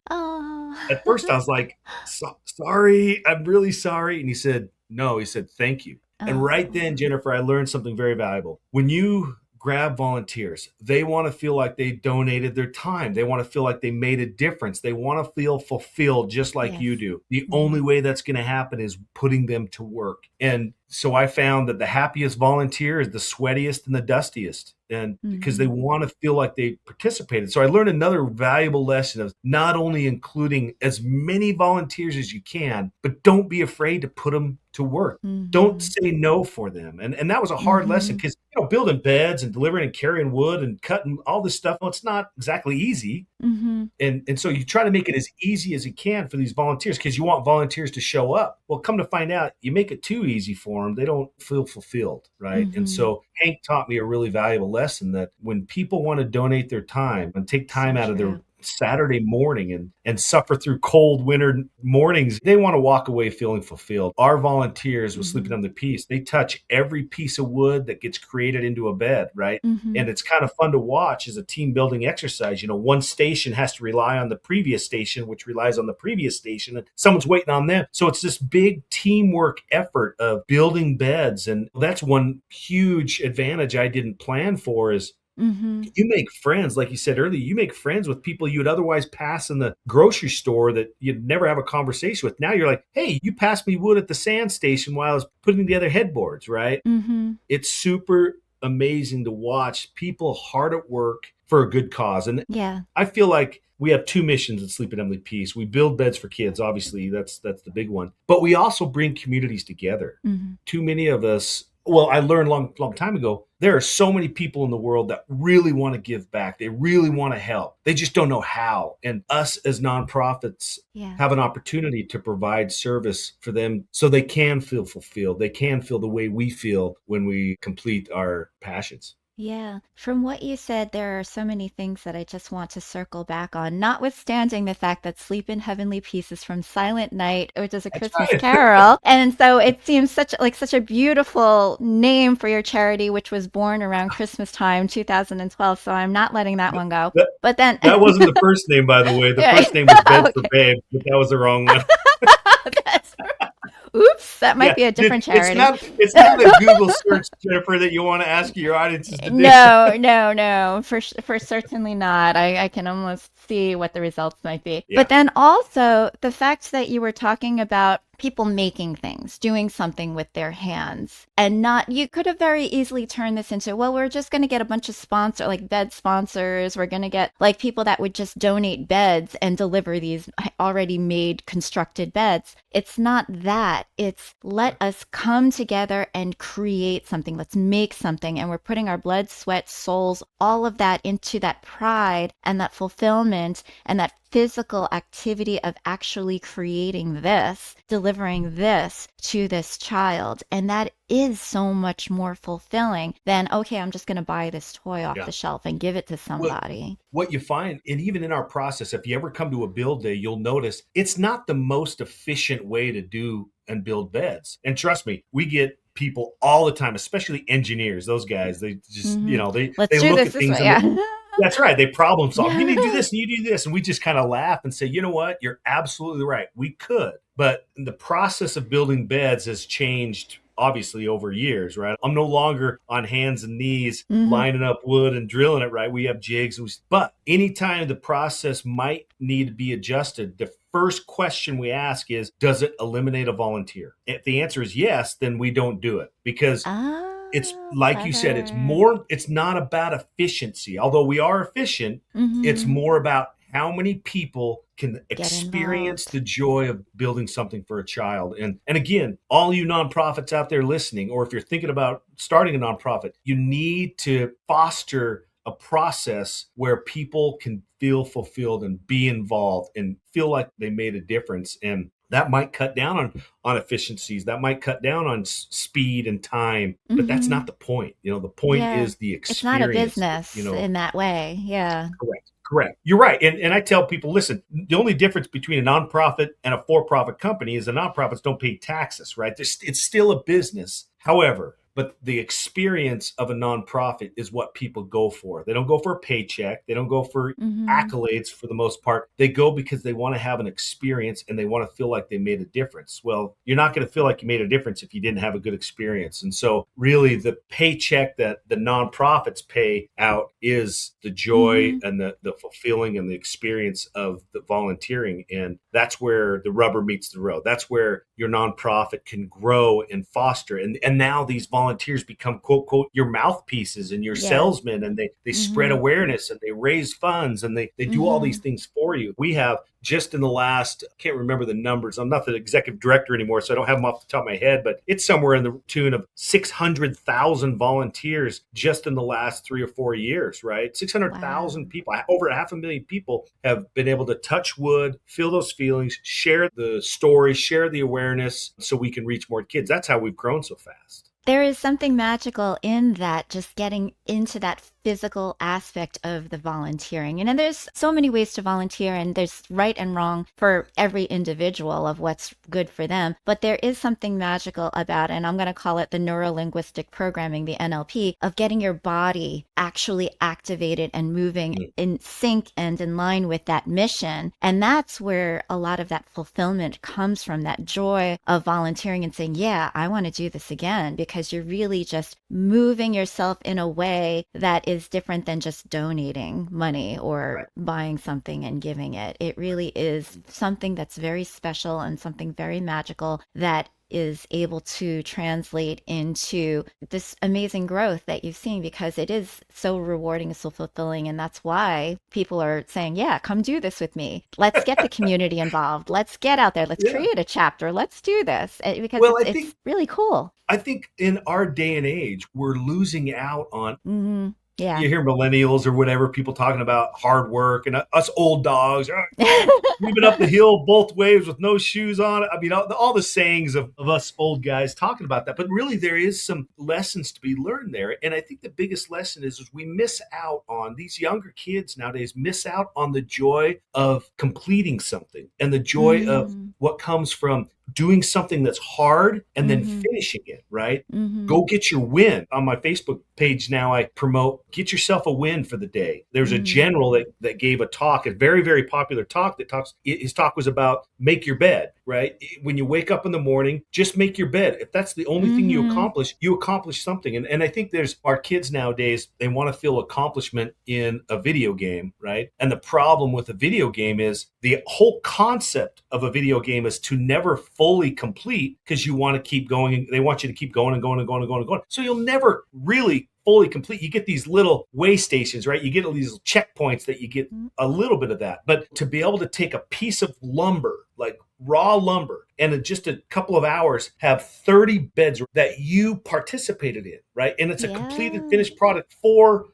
At first I was like, sorry, I'm really sorry. And he said, no, he said, thank you. And right then, Jennifer, I learned something very valuable. When you grab volunteers, they want to feel like they donated their time. They want to feel like they made a difference. They want to feel fulfilled just like you do. The only way that's going to happen is putting them to work. And so I found that the happiest volunteer is the sweatiest and the dustiest. And because they want to feel like they participated. So I learned another valuable lesson of not only including as many volunteers as you can, but don't be afraid to put them to work. Don't Mm-hmm. say no for them. And that was a hard lesson Mm-hmm. because, building beds and delivering and carrying wood and cutting all this stuff, well, it's not exactly easy. Mm-hmm. And so you try to make it as easy as you can for these volunteers because you want volunteers to show up. Well, come to find out, you make it too easy for them, they don't feel fulfilled, right? And Mm-hmm. so Hank taught me a really valuable lesson that when people want to donate their time and take So time out of their true. Saturday morning and suffer through cold winter mornings, they want to walk away feeling fulfilled. Our volunteers with Sleeping Mm-hmm. on the Peace, they touch every piece of wood that gets created into a bed, right? Mm-hmm. And it's kind of fun to watch as a team building exercise. One station has to rely on the previous station, which relies on the previous station, and someone's waiting on them. So it's this big teamwork effort of building beds. And that's one huge advantage I didn't plan for is Mm-hmm. you make friends, like you said earlier, you make friends with people you'd otherwise pass in the grocery store that you'd never have a conversation with. Now you're like, hey, you passed me wood at the sand station while I was putting together headboards, right? Mm-hmm. It's super amazing to watch people hard at work for a good cause. And Yeah. I feel like we have two missions at Sleep at Emily Peace. We build beds for kids, obviously, that's the big one. But we also bring communities together. Mm-hmm. Too many of us, well, I learned long time ago, there are so many people in the world that really want to give back. They really want to help. They just don't know how. And us as nonprofits Yeah. have an opportunity to provide service for them so they can feel fulfilled. They can feel the way we feel when we complete our passions. Yeah. From what you said, there are so many things that I just want to circle back on, notwithstanding the fact that Sleep in Heavenly Peace is from Silent Night, which is a That's Christmas right. carol. And so it seems such a beautiful name for your charity, which was born around Christmas time, 2012. So I'm not letting that one go. That, But then that wasn't the first name, by the way. The yeah, first name was Bed for okay. Babe, but that was the wrong one. That's- Oops, that might Yeah, be a different it's charity. not a Google search, Jennifer, that you want to ask your audiences to do. No, no, no, for certainly not. I can almost see what the results might be. But Yeah, then also the fact that you were talking about people making things, doing something with their hands, and not, you could have very easily turned this into, well, we're just going to get a bunch of sponsor, like bed sponsors. We're going to get like people that would just donate beds and deliver these already made constructed beds. It's not that. It's let us come together and create something. Let's make something. And we're putting our blood, sweat, souls, all of that into that pride and that fulfillment and that physical activity of actually creating this, delivering this to this child. And that is so much more fulfilling than, okay, I'm just going to buy this toy off yeah. the shelf and give it to Well, somebody. what you find, and even in our process, if you ever come to a build day, you'll notice it's not the most efficient way to do and build beds. And trust me, we get people all the time, especially engineers. Those guys, they just, Hmm. Let's they do look this at this things way. and Yeah. that's right. They problem solve. You need to do Yeah. this and you do this. And we just kind of laugh and say, you know what? You're absolutely right. We could. But the process of building beds has changed obviously over years, right? I'm no longer on hands and knees Hmm. lining up wood and drilling it, right? We have jigs. But anytime the process might need to be adjusted, the first question we ask is, does it eliminate a volunteer? If the answer is yes, then we don't do it because it's Ah, like you said, clever. it's not about efficiency. Although we are efficient, it's Hmm. more about how many people can Get experience involved. the joy of building something for a child. And again, all you nonprofits out there listening, or if you're thinking about starting a nonprofit, you need to foster a process where people can feel fulfilled and be involved and feel like they made a difference. And that might cut down on efficiencies. That might cut down on speed and time, but that's Hmm. not the point. The point Yeah. is the It's not a experience. business in that way. Yeah. Correct. Correct. You're right. And I tell people, listen, the only difference between a nonprofit and a for-profit company is the nonprofits don't pay taxes, right? It's still a business. However, but the experience of a nonprofit is what people go for. They don't go for a paycheck. They don't go for Hmm. accolades for the most part. They go because they want to have an experience and they want to feel like they made a difference. Well, you're not going to feel like you made a difference if you didn't have a good experience. And so really the paycheck that the nonprofits pay out is the joy Hmm. and the fulfilling and the experience of the volunteering. And that's where the rubber meets the road. That's where your nonprofit can grow and foster. And now these volunteers become quote quote your mouthpieces and your Yes. salesmen, and they spread Mm-hmm. awareness and they raise funds and they do all Mm-hmm. these things for you. We have just in the last, I can't remember the numbers. I'm not the executive director anymore, so I don't have them off the top of my head, but it's somewhere in the tune of 600,000 volunteers just in the last 3 or 4 years, right? 600,000 Wow. people, over 500,000 people have been able to touch wood, feel those feelings, share the story, share the awareness so we can reach more kids. That's how we've grown so fast. There is something magical in that, just getting into that physical aspect of the volunteering. There's so many ways to volunteer, and there's right and wrong for every individual of what's good for them. But there is something magical about, and I'm going to call it the neuro-linguistic programming, the NLP, of getting your body actually activated and moving in sync and in line with that mission. And that's where a lot of that fulfillment comes from, that joy of volunteering and saying, yeah, I want to do this again, because you're really just moving yourself in a way that is different than just donating money or buying something and giving it. It really is something that's very special and something very magical that is able to translate into this amazing growth that you've seen, because it is so rewarding, so fulfilling. And that's why people are saying, yeah, come do this with me. Let's get the community involved. Let's get out there. Let's Yeah. create a chapter. Let's do this, because Well, it's really cool. I think in our day and age, we're losing out on, Mm-hmm. Yeah. you hear millennials or whatever, people talking about hard work, and us old dogs, moving up the hill both ways with no shoes on. I mean, all the sayings of us old guys talking about that. But really, there is some lessons to be learned there. And I think the biggest lesson is we miss out on, these younger kids nowadays miss out on the joy of completing something and the joy of Mm-hmm. what comes from doing something that's hard and then Mm-hmm. finishing it, right? Mm-hmm. Go get your win. On my Facebook page now, I promote get yourself a win for the day. There's a Mm-hmm. general that gave a talk, a very, very popular talk that talks, his talk was about make your bed, right? When you wake up in the morning, just make your bed. If that's the only thing Mm-hmm. you accomplish something. And I think there's our kids nowadays, they want to feel accomplishment in a video game, right? And the problem with a video game is the whole concept of a video game is to never fully complete, because you want to keep going. They want you to keep going and going and going and going and going. So you'll never really fully complete. You get these little way stations, right? You get these checkpoints that you get a little bit of that. But to be able to take a piece of lumber, like raw lumber, and in just a couple of hours have 30 beds that you participated in, right? And it's a completed Yeah. finished product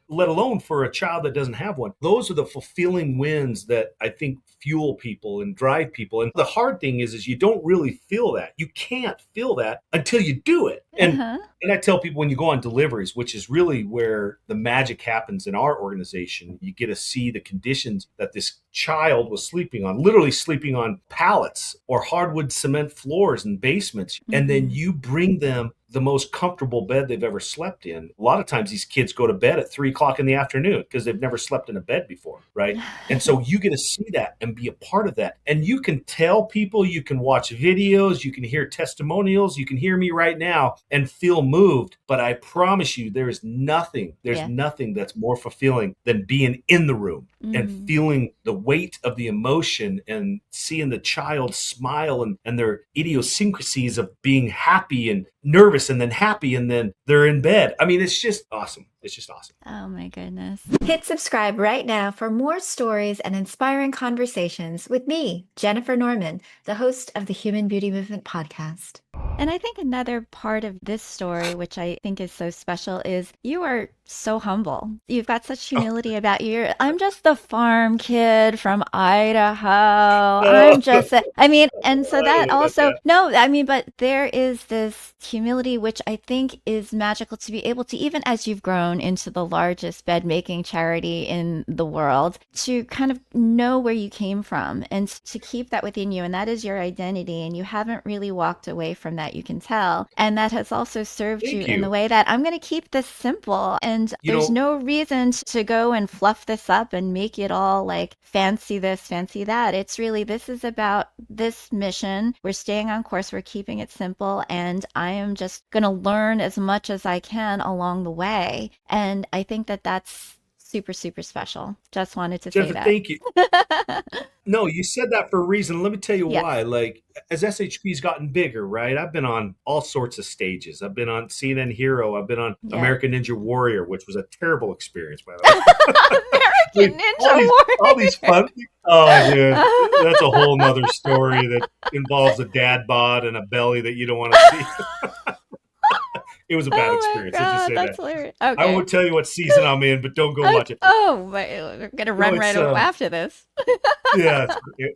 let alone for a child that doesn't have one. Those are the fulfilling wins that I think fuel people and drive people. And the hard thing is you don't really feel that. You can't feel that until you do it. Uh-huh. And I tell people, when you go on deliveries, which is really where the magic happens in our organization, you get to see the conditions that this child was sleeping on, literally sleeping on pallets or hardwood cement floors and basements. And then Mm-hmm. you bring them the most comfortable bed they've ever slept in. A lot of times these kids go to bed at 3 o'clock in the afternoon because they've never slept in a bed before, right? And so you get to see that and be a part of that. And you can tell people, you can watch videos, you can hear testimonials, you can hear me right now and feel moved. But I promise you, there's nothing Yeah. that's more fulfilling than being in the room and Mm-hmm. feeling the weight of the emotion and seeing the child smile and their idiosyncrasies of being happy and nervous and then happy and then they're in bed. I mean, it's just awesome. It's just awesome. Oh my goodness. Hit subscribe right now for more stories and inspiring conversations with me, Jennifer Norman, the host of the Human Beauty Movement podcast. And I think another part of this story, which I think is so special, is you are so humble. You've got such humility about you. I'm just the farm kid from Idaho. I'm just, and so that also, no, but there is this humility, which I think is magical, to be able to, even as you've grown into the largest bed making charity in the world, to kind of know where you came from and to keep that within you. And that is your identity. And you haven't really walked away from that, you can tell. And that has also served you Thank in the you. way that I'm going to keep this simple. And You there's know, no reason to go and fluff this up and make it all like fancy this, fancy that. It's really, this is about this mission. We're staying on course. We're keeping it simple. And I am just going to learn as much as I can along the way. And I think that that's super, super special. Just wanted to say Jennifer, that. thank you. No, you said that for a reason. Let me tell you why. Yes. Like, as SHP's gotten bigger, right? I've been on all sorts of stages. I've been on CNN Hero. I've been on Yep. American Ninja Warrior, which was a terrible experience, by the way. I American mean, Ninja all these fun. Oh, dude, that's a whole Warrior. nother story that involves a dad bod and a belly that you don't want to see. It was a bad Oh my experience. Let's just god, say that's that. hilarious. I Okay. won't tell you what season I'm in, but don't go watch it. Oh, but we're gonna No, run it's right after this. yeah,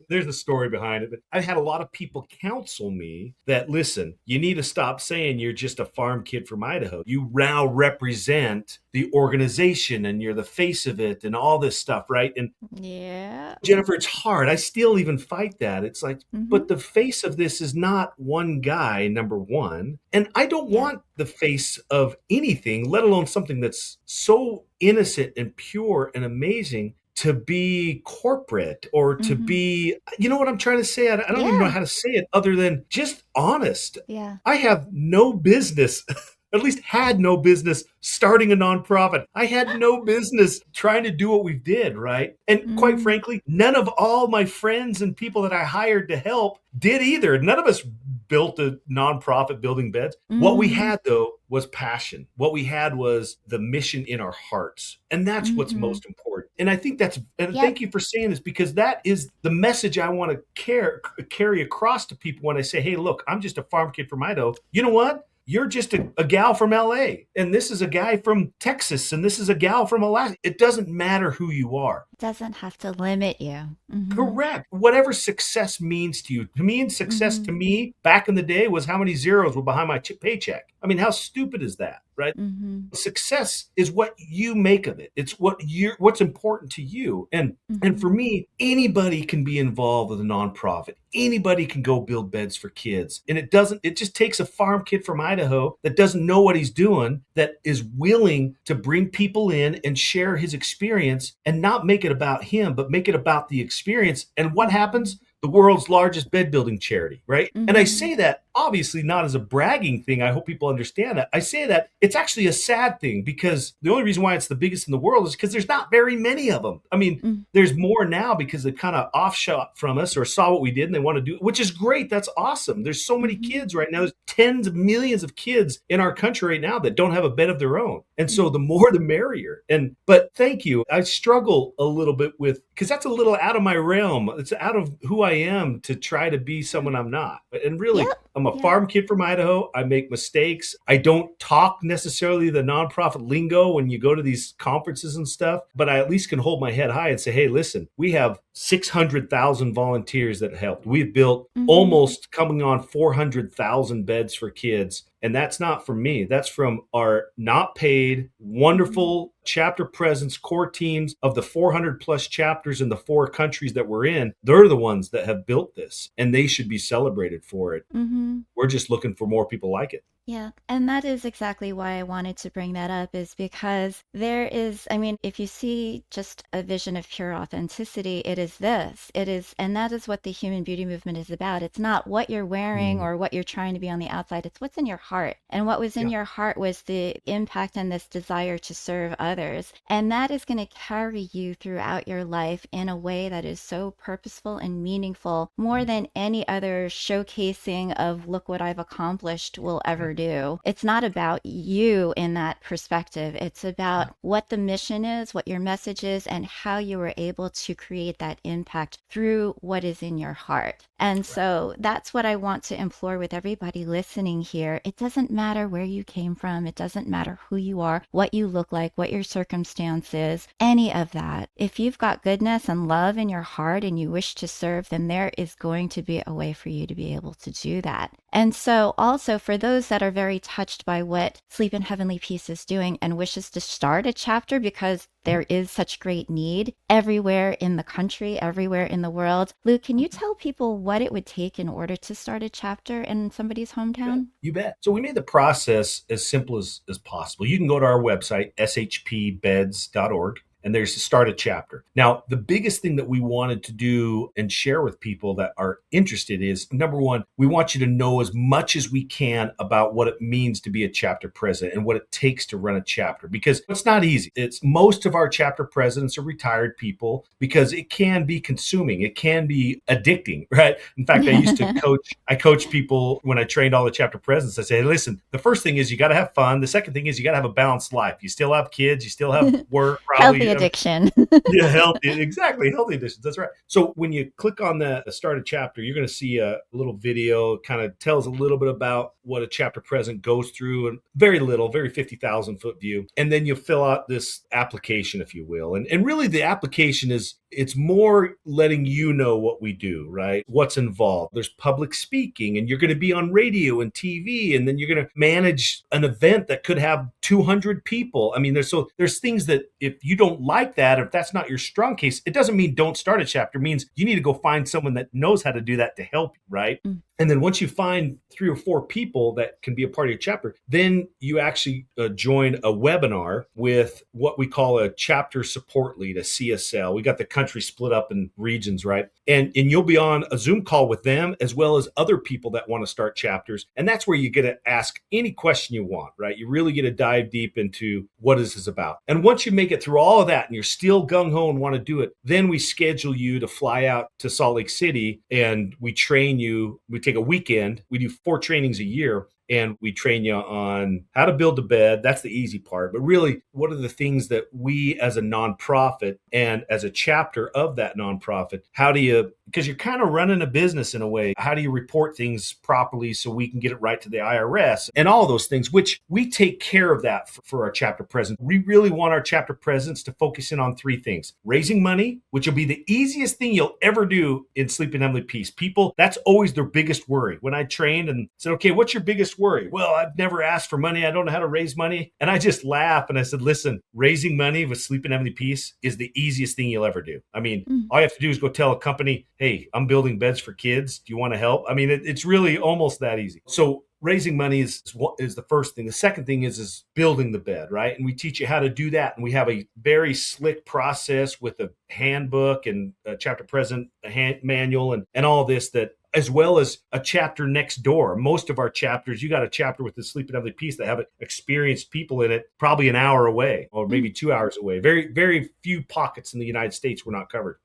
there's a story behind it. But I had a lot of people counsel me that, listen, you need to stop saying you're just a farm kid from Idaho. You now represent the organization and you're the face of it and all this stuff, right? And Yeah. Jennifer, it's hard. I still even fight that. It's like, Mm-hmm. but the face of this is not one guy, number one. And I don't Yeah. want the face of anything, let alone something that's so innocent and pure and amazing to be corporate or to Mm-hmm. be, you know what I'm trying to say? I don't even know Yeah. how to say it other than just honest. Yeah. I have no business, at least had no business starting a nonprofit. I had no business trying to do what we did, right? And quite Mm. frankly, none of all my friends and people that I hired to help did either. None of us built a nonprofit building beds. What we Mm-hmm. had, though, was passion. What we had was the mission in our hearts. And that's what's Mm-hmm. most important. And I think that's, and Yep. thank you for saying this because that is the message I want to carry across to people when I say, hey, look, I'm just a farm kid from Idaho. You know what? You're just a gal from LA, and this is a guy from Texas, and this is a gal from Alaska. It doesn't matter who you are. Doesn't have to limit you. Mm-hmm. Correct. Whatever success means to you. To me, and success Mm-hmm. to me back in the day was how many zeros were behind my paycheck. I mean, how stupid is that, right? Mm-hmm. Success is what you make of it. It's what's important to you. And Mm-hmm. for me, anybody can be involved with a nonprofit. Anybody can go build beds for kids. And it just takes a farm kid from Idaho that doesn't know what he's doing, that is willing to bring people in and share his experience and not make it about him, but make it about the experience. And what happens? The world's largest bed building charity, right? And I Mm-hmm. say that obviously not as a bragging thing. I hope people understand that. I say that it's actually a sad thing because the only reason why it's the biggest in the world is because there's not very many of them. I mean, Mm-hmm. there's more now because they've kind of offshot from us or saw what we did and they want to do it, which is great. That's awesome. There's so many Mm-hmm. kids right now. There's tens of millions of kids in our country right now that don't have a bed of their own. And so the more the merrier. But thank you. I struggle a little bit with because that's a little out of my realm. It's out of who I am to try to be someone I'm not. And really, Yep. I'm a Yep. farm kid from Idaho. I make mistakes. I don't talk necessarily the nonprofit lingo when you go to these conferences and stuff, but I at least can hold my head high and say, hey, listen, we have 600,000 volunteers that helped. We've built Mm-hmm. almost coming on 400,000 beds for kids. And that's not from me. That's from our not paid, Mm-hmm. wonderful chapter presidents, core teams of the 400 plus chapters in the 4 countries that we're in. They're the ones that have built this and they should be celebrated for it. Mm-hmm. We're just looking for more people like it. Yeah, and that is exactly why I wanted to bring that up, is because there is, I mean, if you see just a vision of pure authenticity, it is this. It is, and that is what the human beauty movement is about. It's not what you're wearing Mm, or what you're trying to be on the outside, it's what's in your heart. And what was in yeah, your heart was the impact and this desire to serve others. And that is going to carry you throughout your life in a way that is so purposeful and meaningful, more than any other showcasing of look what I've accomplished will ever do. It's not about you in that perspective. It's about yeah, what the mission is, what your message is, and how you were able to create that impact through what is in your heart. And right. so that's what I want to implore with everybody listening here. It doesn't matter where you came from. It doesn't matter who you are, what you look like, what your circumstance is, any of that. If you've got goodness and love in your heart and you wish to serve, then there is going to be a way for you to be able to do that. And so also for those that are very touched by what Sleep in Heavenly Peace is doing and wishes to start a chapter because there is such great need everywhere in the country, everywhere in the world. Luke, can you tell people what it would take in order to start a chapter in somebody's hometown? You bet. So we made the process as simple as possible. You can go to our website, shpbeds.org. and there's to start a chapter. Now, the biggest thing that we wanted to do and share with people that are interested is, number one, we want you to know as much as we can about what it means to be a chapter president and what it takes to run a chapter, because it's not easy. It's most of our chapter presidents are retired people, because it can be consuming. It can be addicting, right? In fact, I coach people when I trained all the chapter presidents. I say, hey, listen, the first thing is you got to have fun. The second thing is you got to have a balanced life. You still have kids, you still have work, Healthy probably. addiction. Yeah, healthy, exactly. Healthy additions. That's right. So when you click on the start a chapter, you're going to see a little video, kind of tells a little bit about what a chapter president goes through, and very 50,000 foot view. And then you fill out this application, if you will. And really the application is, it's more letting you know what we do, right? What's involved. There's public speaking, and you're going to be on radio and TV, and then you're going to manage an event that could have 200 people. I mean, there's things that if you don't like that, if that's not your strong case, it doesn't mean don't start a chapter. It means you need to go find someone that knows how to do that to help you, right? And then once you find 3 or 4 people that can be a part of your chapter, then you actually join a webinar with what we call a chapter support lead, a CSL. We got the country split up in regions, right? And you'll be on a Zoom call with them, as well as other people that want to start chapters. And that's where you get to ask any question you want, right? You really get to dive deep into what is this about. And once you make it through all of that and you're still gung-ho and want to do it, then we schedule you to fly out to Salt Lake City, and we train you. We take a weekend. We do 4 trainings a year, and we train you on how to build a bed. That's the easy part. But really, what are the things that we as a nonprofit and as a chapter of that nonprofit, how do you, because you're kind of running a business in a way, how do you report things properly so we can get it right to the IRS and all those things, which we take care of that for our chapter presidents. We really want our chapter presidents to focus in on 3 things. Raising money, which will be the easiest thing you'll ever do in Sleep in Heavenly Peace. People, that's always their biggest worry. When I trained and said, okay, what's your biggest worry? Well, I've never asked for money. I don't know how to raise money. And I just laugh and I said, listen, raising money with Sleep in Heavenly Peace is the easiest thing you'll ever do. I mean, all you have to do is go tell a company, hey, I'm building beds for kids. Do you want to help? I mean, it's really almost that easy. So raising money is the first thing. The second thing is building the bed, right? And we teach you how to do that. And we have a very slick process with a handbook and a chapter president manual and all this, that as well as a chapter next door. Most of our chapters, you got a chapter with the Sleep in Heavenly Peace that have experienced people in it, probably an hour away or maybe 2 hours away. Very, very few pockets in the United States were not covered.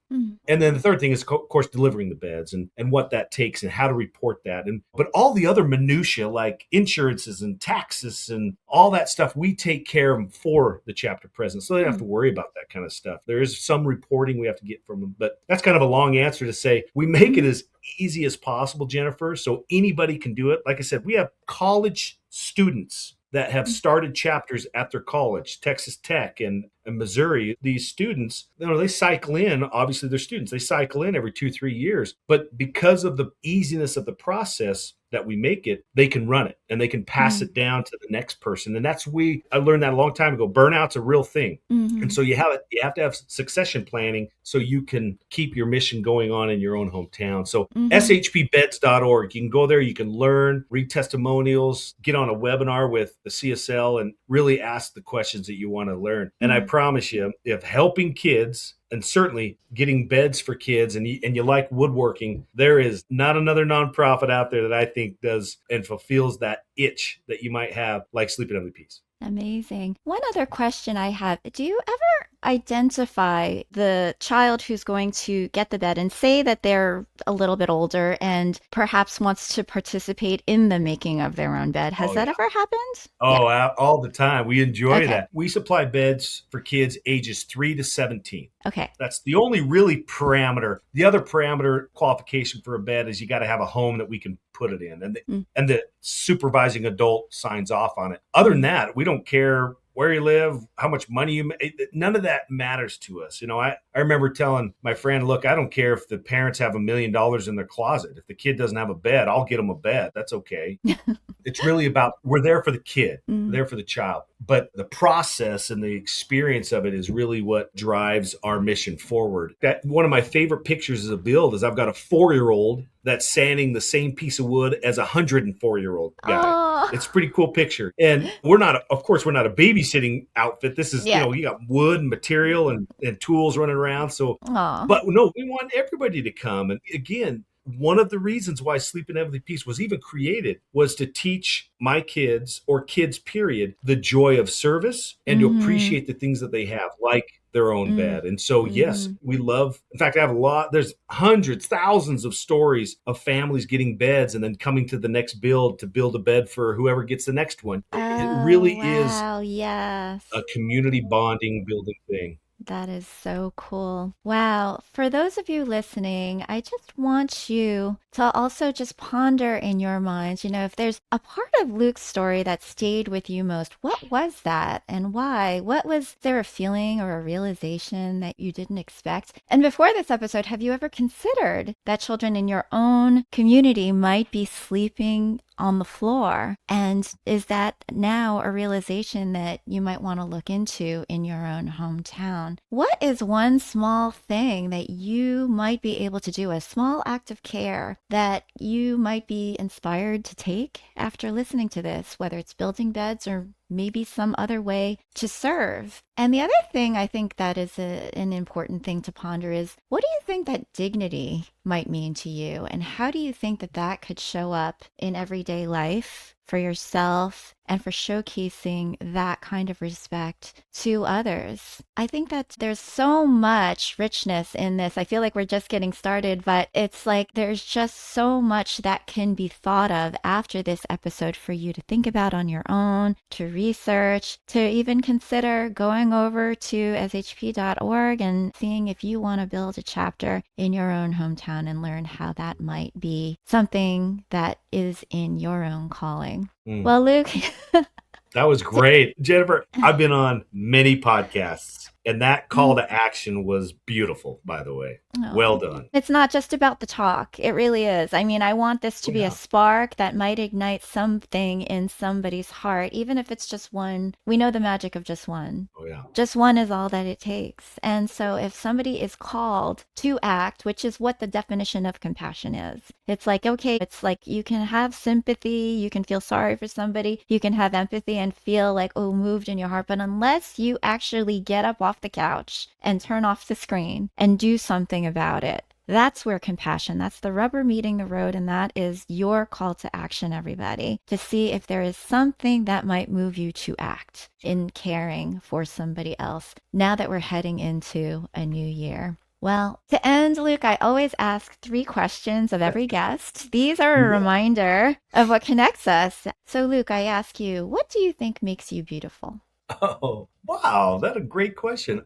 And then the third thing is, of course, delivering the beds and what that takes and how to report that. But all the other minutia like insurances and taxes and all that stuff, we take care of for the chapter president. So they don't have to worry about that kind of stuff. There is some reporting we have to get from them. But that's kind of a long answer to say we make it as easy as possible, Jennifer, so anybody can do it. Like I said, we have college students that have started chapters at their college, Texas Tech and Missouri. These students, they cycle in. Obviously, they're students. They cycle in every 2-3 years. But because of the easiness of the process that we make it, they can run it and they can pass it down to the next person. And I learned that a long time ago. Burnout's a real thing. And so you have to have succession planning so you can keep your mission going on in your own hometown. So shpbeds.org, you can go there, you can learn, read testimonials, get on a webinar with the CSL and really ask the questions that you want to learn. And I promise you, if helping kids and certainly getting beds for kids and you like woodworking, there is not another nonprofit out there that I think does and fulfills that itch that you might have like Sleep in Heavenly Peace. Amazing. One other question I have. Do you ever identify the child who's going to get the bed and say that they're a little bit older and perhaps wants to participate in the making of their own bed? Has that ever happened? All the time. We enjoy that. We supply beds for kids ages 3 to 17. Okay. That's the only really parameter. The other parameter qualification for a bed is you got to have a home that we can put it in. And the supervising adult signs off on it. Other than that, we don't care where you live, how much money you make. None of that matters to us. I remember telling my friend, look, I don't care if the parents have $1 million in their closet. If the kid doesn't have a bed, I'll get them a bed. That's okay. It's really about, we're there for the kid, we're there for the child. but the process and the experience of it is really what drives our mission forward. That one of my favorite pictures as a build is I've got a 4-year-old that's sanding the same piece of wood as a 104-year-old guy. Oh, It's a pretty cool picture. And we're not, of course, we're not a babysitting outfit. This is, yeah. you got wood and material and tools running around. So, Oh. but no, we want everybody to come. And again, one of the reasons why Sleep in Heavenly Peace was even created was to teach my kids, or kids period, the joy of service and to Mm-hmm. appreciate the things that they have, like their own Mm. bed. And so, yes, Mm-hmm. we love, in fact, I have there's hundreds, thousands of stories of families getting beds and then coming to the next build to build a bed for whoever gets the next one. It Oh, really is wow. a Yes. community bonding building thing. That is so cool. Wow. For those of you listening, I just want you to also just ponder in your minds, if there's a part of Luke's story that stayed with you most, what was that and why? Was there a feeling or a realization that you didn't expect? And before this episode, have you ever considered that children in your own community might be sleeping on the floor? And is that now a realization that you might want to look into in your own hometown? What is one small thing that you might be able to do, a small act of care that you might be inspired to take after listening to this, whether it's building beds or maybe some other way to serve? And the other thing I think that is an important thing to ponder is, what do you think that dignity might mean to you? And how do you think that that could show up in everyday life for yourself and for showcasing that kind of respect to others? I think that there's so much richness in this. I feel like we're just getting started, but it's like there's just so much that can be thought of after this episode for you to think about on your own, to research, to even consider going over to shp.org and seeing if you want to build a chapter in your own hometown and learn how that might be something that is in your own calling. Well, Luke, That was great. Jennifer, I've been on many podcasts, and that call Mm. to action was beautiful, by the way. Well Oh, done. it's not just about the talk. It really is. I mean, I want this to Oh, be a yeah. spark that might ignite something in somebody's heart, even if it's just one. We know the magic of just one. Oh, yeah. Just one is all that it takes. And so if somebody is called to act, which is what the definition of compassion is, it's like, okay, it's like you can have sympathy, you can feel sorry for somebody, you can have empathy and feel like, oh, moved in your heart. But unless you actually get up off the couch and turn off the screen and do something about it, that's where compassion, that's the rubber meeting the road. And that is your call to action, everybody, to see if there is something that might move you to act in caring for somebody else now that we're heading into a new year. Well, to end, Luke, I always ask 3 questions of every guest. These are a You bet. reminder of what connects us. So, Luke, I ask you, what do you think makes you beautiful? Oh, wow. That's a great question.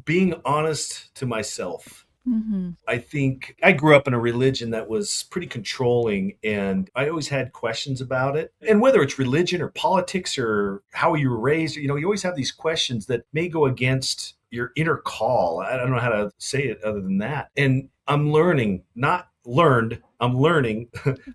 Being honest to myself. Mm-hmm. I think I grew up in a religion that was pretty controlling, and I always had questions about it. And whether it's religion or politics or how you were raised, you always have these questions that may go against your inner call. I don't know how to say it other than that. And I'm learning, not learned, I'm learning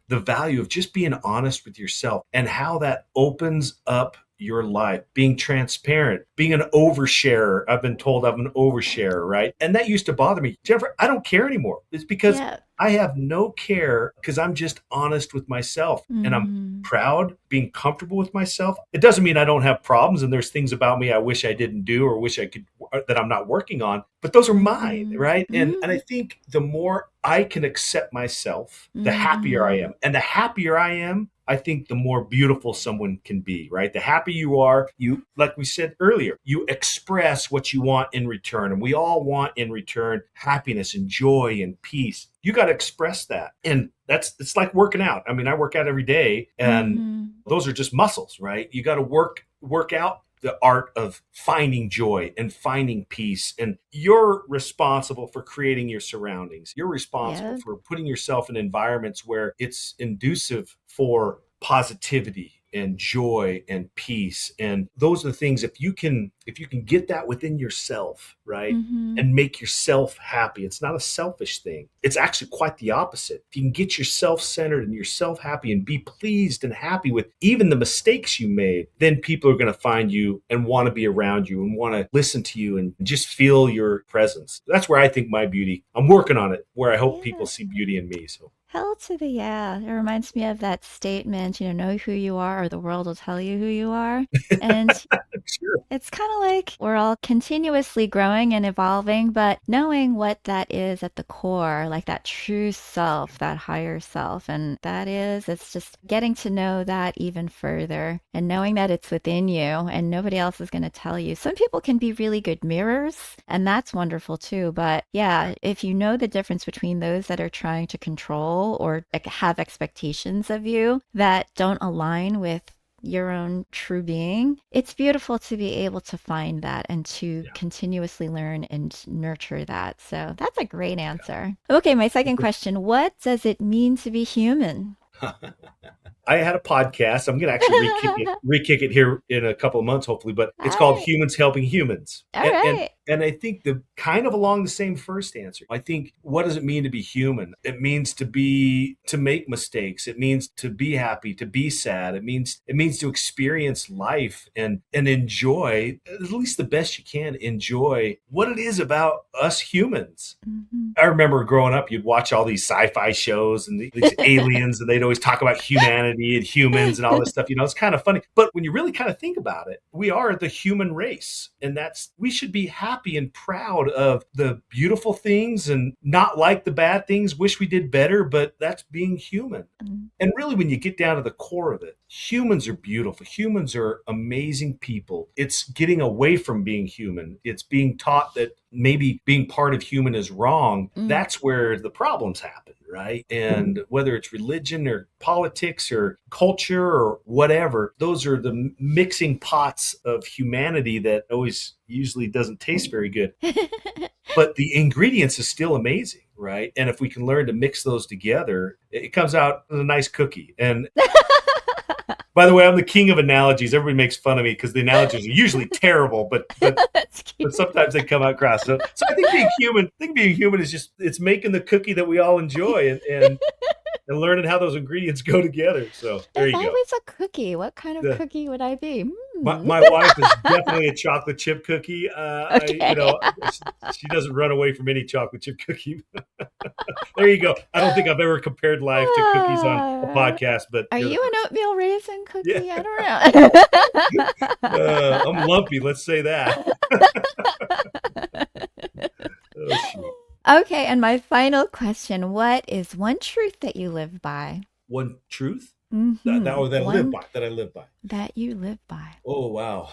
the value of just being honest with yourself and how that opens up your life, being transparent, being an oversharer. I've been told I'm an oversharer, right? And that used to bother me. Jennifer, I don't care anymore. It's because Yeah. I have no care because I'm just honest with myself and I'm Mm-hmm. proud, being comfortable with myself. It doesn't mean I don't have problems and there's things about me I wish I didn't do or wish I could, that I'm not working on, but those are mine, Mm-hmm. right? And I Mm-hmm. think the more I can accept myself, the happier I Mm-hmm. am. And the happier I am, I think the more beautiful someone can be, right? The happier you are, you, like we said earlier, you express what you want in return. And we all want in return happiness and joy and peace. You got to express that. And it's like working out. I mean, I work out every day and Mm-hmm. those are just muscles, right? You got to work out the art of finding joy and finding peace. And you're responsible for creating your surroundings. You're responsible Yeah. for putting yourself in environments where it's inducive for positivity and joy and peace. And those are the things, if you can get that within yourself, right? Mm-hmm. And make yourself happy. It's not a selfish thing. It's actually quite the opposite. If you can get yourself centered and yourself happy and be pleased and happy with even the mistakes you made, then people are going to find you and want to be around you and want to listen to you and just feel your presence. That's where I think my beauty, I'm working on it, where I hope people Yeah. see beauty in me. So Hell to the yeah. It reminds me of that statement, know who you are or the world will tell you who you are. And sure. it's kind of like we're all continuously growing and evolving, but knowing what that is at the core, like that true self, that higher self, and it's just getting to know that even further and knowing that it's within you and nobody else is going to tell you. Some people can be really good mirrors, and that's wonderful too. But yeah, if you know the difference between those that are trying to control or have expectations of you that don't align with your own true being, it's beautiful to be able to find that and to Yeah. continuously learn and nurture that. So that's a great answer. Okay, my second question: what does it mean to be human? I had a podcast. I'm going to actually re-kick it here in a couple of months, hopefully. But All it's called right. Humans Helping Humans, All and right. I think the kind of along the same first answer. I think, what does it mean to be human? It means to make mistakes. It means to be happy, to be sad. It means to experience life and enjoy, at least the best you can, enjoy what it is about us humans. Mm-hmm. I remember growing up, you'd watch all these sci-fi shows and these aliens, and they'd always talk about humanity and humans and all this stuff. It's kind of funny. But when you really kind of think about it, we are the human race. And we should be happy and proud of the beautiful things and not like the bad things, wish we did better, but that's being human. And really, when you get down to the core of it, humans are beautiful. Humans are amazing people. It's getting away from being human. It's being taught that maybe being part of human is wrong. That's where the problems happen, right? And whether it's religion or politics or culture or whatever, those are the mixing pots of humanity that always usually doesn't taste very good. But the ingredients is still amazing, right? And if we can learn to mix those together, it comes out as a nice cookie. And by the way, I'm the king of analogies. Everybody makes fun of me because the analogies are usually terrible, but That's cute. sometimes they come out cross. So I think being human is just, it's making the cookie that we all enjoy and learning how those ingredients go together. So there If you I go. was a cookie, what kind of The, cookie would I be? my wife is definitely a chocolate chip cookie. Okay. She doesn't run away from any chocolate chip cookie. There you go. I don't think I've ever compared life to cookies on a podcast, but Are you're the you an first. oatmeal raisin Yeah, cookie? I don't I'm know. lumpy. Let's say that. Oh shoot. Okay, and my final question: what is one truth that you live by? One truth Mm-hmm. that I live One by. That I live by. that you live by. Oh wow.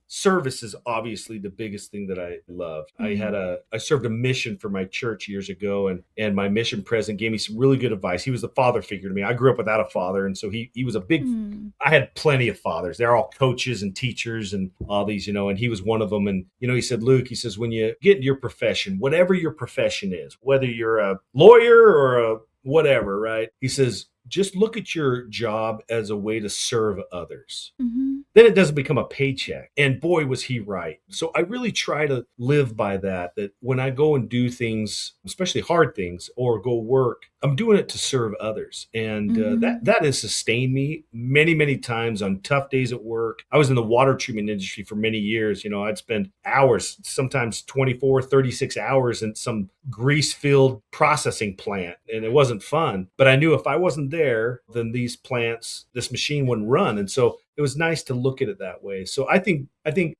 Service is obviously the biggest thing that I love. Mm. I served a mission for my church years ago, and my mission president gave me some really good advice. He was the father figure to me. I grew up without a father, and so he was a big, Mm. I had plenty of fathers. They're all coaches and teachers and all these, and he was one of them. And he said, Luke, he says, when you get in your profession, whatever your profession is, whether you're a lawyer or a whatever, right? He says, just look at your job as a way to serve others. Mm-hmm. Then it doesn't become a paycheck. And boy, was he right. So I really try to live by that when I go and do things, especially hard things, or go work, I'm doing it to serve others. And Mm-hmm. that has sustained me many, many times on tough days at work. I was in the water treatment industry for many years. I'd spend hours, sometimes 24, 36 hours in some grease-filled processing plant. And it wasn't fun. But I knew if I wasn't there, then this machine wouldn't run. And so it was nice to look at it that way. So I think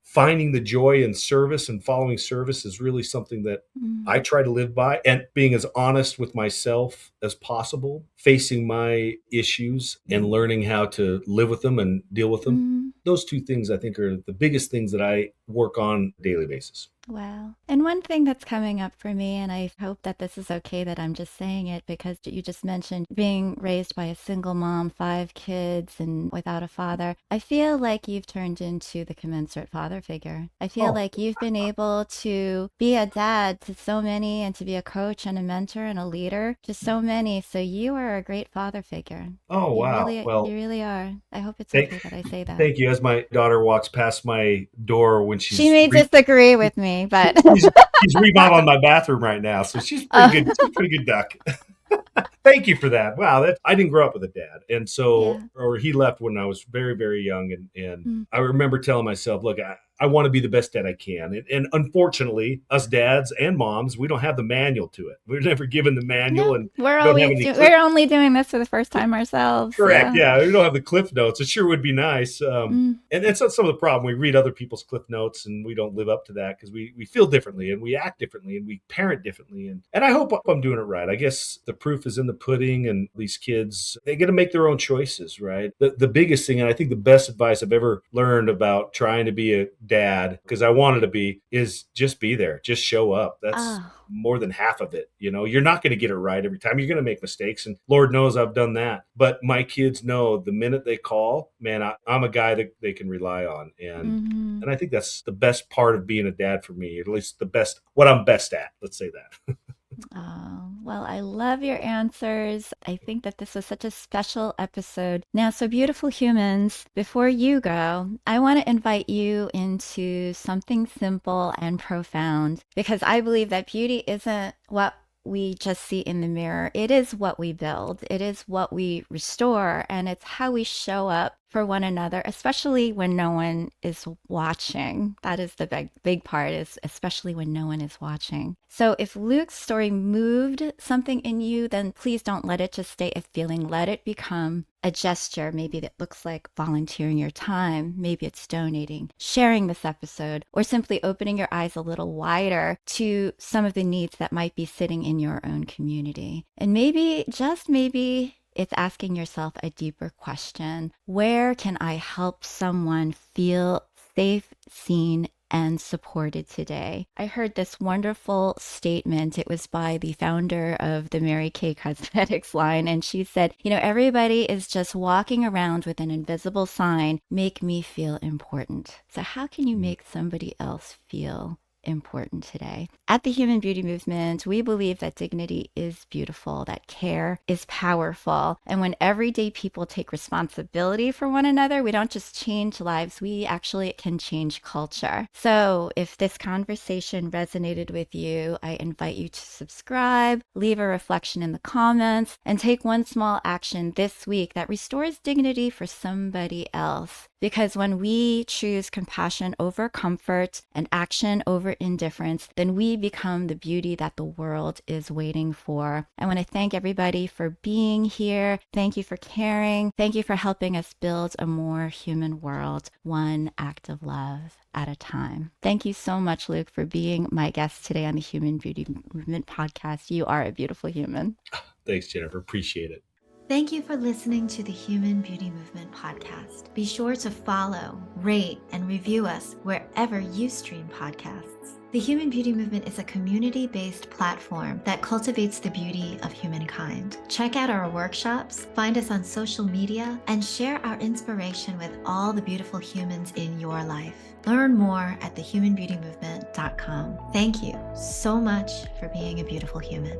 finding the joy in service and following service is really something that Mm-hmm. I try to live by, and being as honest with myself as possible, facing my issues and learning how to live with them and deal with them. Mm-hmm. Those two things I think are the biggest things that I work on a daily basis. Wow. And one thing that's coming up for me, and I hope that this is okay that I'm just saying it because you just mentioned being raised by a single mom, 5 kids, and without a father. I feel like you've turned into the commensurate father figure. I feel Oh, like you've been able to be a dad to so many and to be a coach and a mentor and a leader to so many. So you are a great father figure. oh, wow. You Well, really are. I hope it's thank, okay that I say that. thank you. As my daughter walks past my door when She may disagree with me, but she's remodeling my bathroom right now, so she's pretty good. She's a pretty good duck. Thank you for that. Wow, I didn't grow up with a dad, and so yeah. or he left when I was very very young, and Mm. I remember telling myself, look, I want to be the best dad I can, and unfortunately, us dads and moms, we don't have the manual to it. We're never given the manual, No, and don't have any clip. we're only doing this for the first time ourselves. Correct. Yeah. Yeah, we don't have the cliff notes. It sure would be nice. Mm. And that's some of the problem. We read other people's cliff notes and we don't live up to that because we feel differently and we act differently and we parent differently. And I hope I'm doing it right. I guess the proof is in the pudding, and these kids, they get to make their own choices, right? The biggest thing, and I think the best advice I've ever learned about trying to be a dad, because I wanted to be, is just be there, just show up. That's Oh. more than half of it. You're not going to get it right every time. You're going to make mistakes, and Lord knows I've done that. But my kids know the minute they call, man, I'm a guy that they can rely on, Hmm. and I think that's the best part of being a dad for me, at least the best, what I'm best at. Let's say that. Oh, well, I love your answers. I think that this was such a special episode. Now, so beautiful humans, before you go, I want to invite you into something simple and profound because I believe that beauty isn't what we just see in the mirror. It is what we build, it is what we restore, and it's how we show up for one another, especially when no one is watching. That is the big part, is especially when no one is watching. So if Luke's story moved something in you, then please don't let it just stay a feeling. Let it become a gesture. Maybe that looks like volunteering your time. Maybe it's donating, sharing this episode, or simply opening your eyes a little wider to some of the needs that might be sitting in your own community. And maybe, just maybe, it's asking yourself a deeper question. Where can I help someone feel safe, seen, and supported today? I heard this wonderful statement. It was by the founder of the Mary Kay Cosmetics line. And she said, everybody is just walking around with an invisible sign, make me feel important. So how can you make somebody else feel important today? At the Human Beauty Movement, we believe that dignity is beautiful, that care is powerful. And when everyday people take responsibility for one another, we don't just change lives, we actually can change culture. So if this conversation resonated with you, I invite you to subscribe, leave a reflection in the comments, and take one small action this week that restores dignity for somebody else. Because when we choose compassion over comfort and action over indifference, then we become the beauty that the world is waiting for. I want to thank everybody for being here. Thank you for caring. Thank you for helping us build a more human world, one act of love at a time. Thank you so much, Luke, for being my guest today on the Human Beauty Movement podcast. You are a beautiful human. Thanks, Jennifer. Appreciate it. Thank you for listening to the Human Beauty Movement podcast. Be sure to follow, rate, and review us wherever you stream podcasts. The Human Beauty Movement is a community-based platform that cultivates the beauty of humankind. Check out our workshops, find us on social media, and share our inspiration with all the beautiful humans in your life. Learn more at thehumanbeautymovement.com. Thank you so much for being a beautiful human.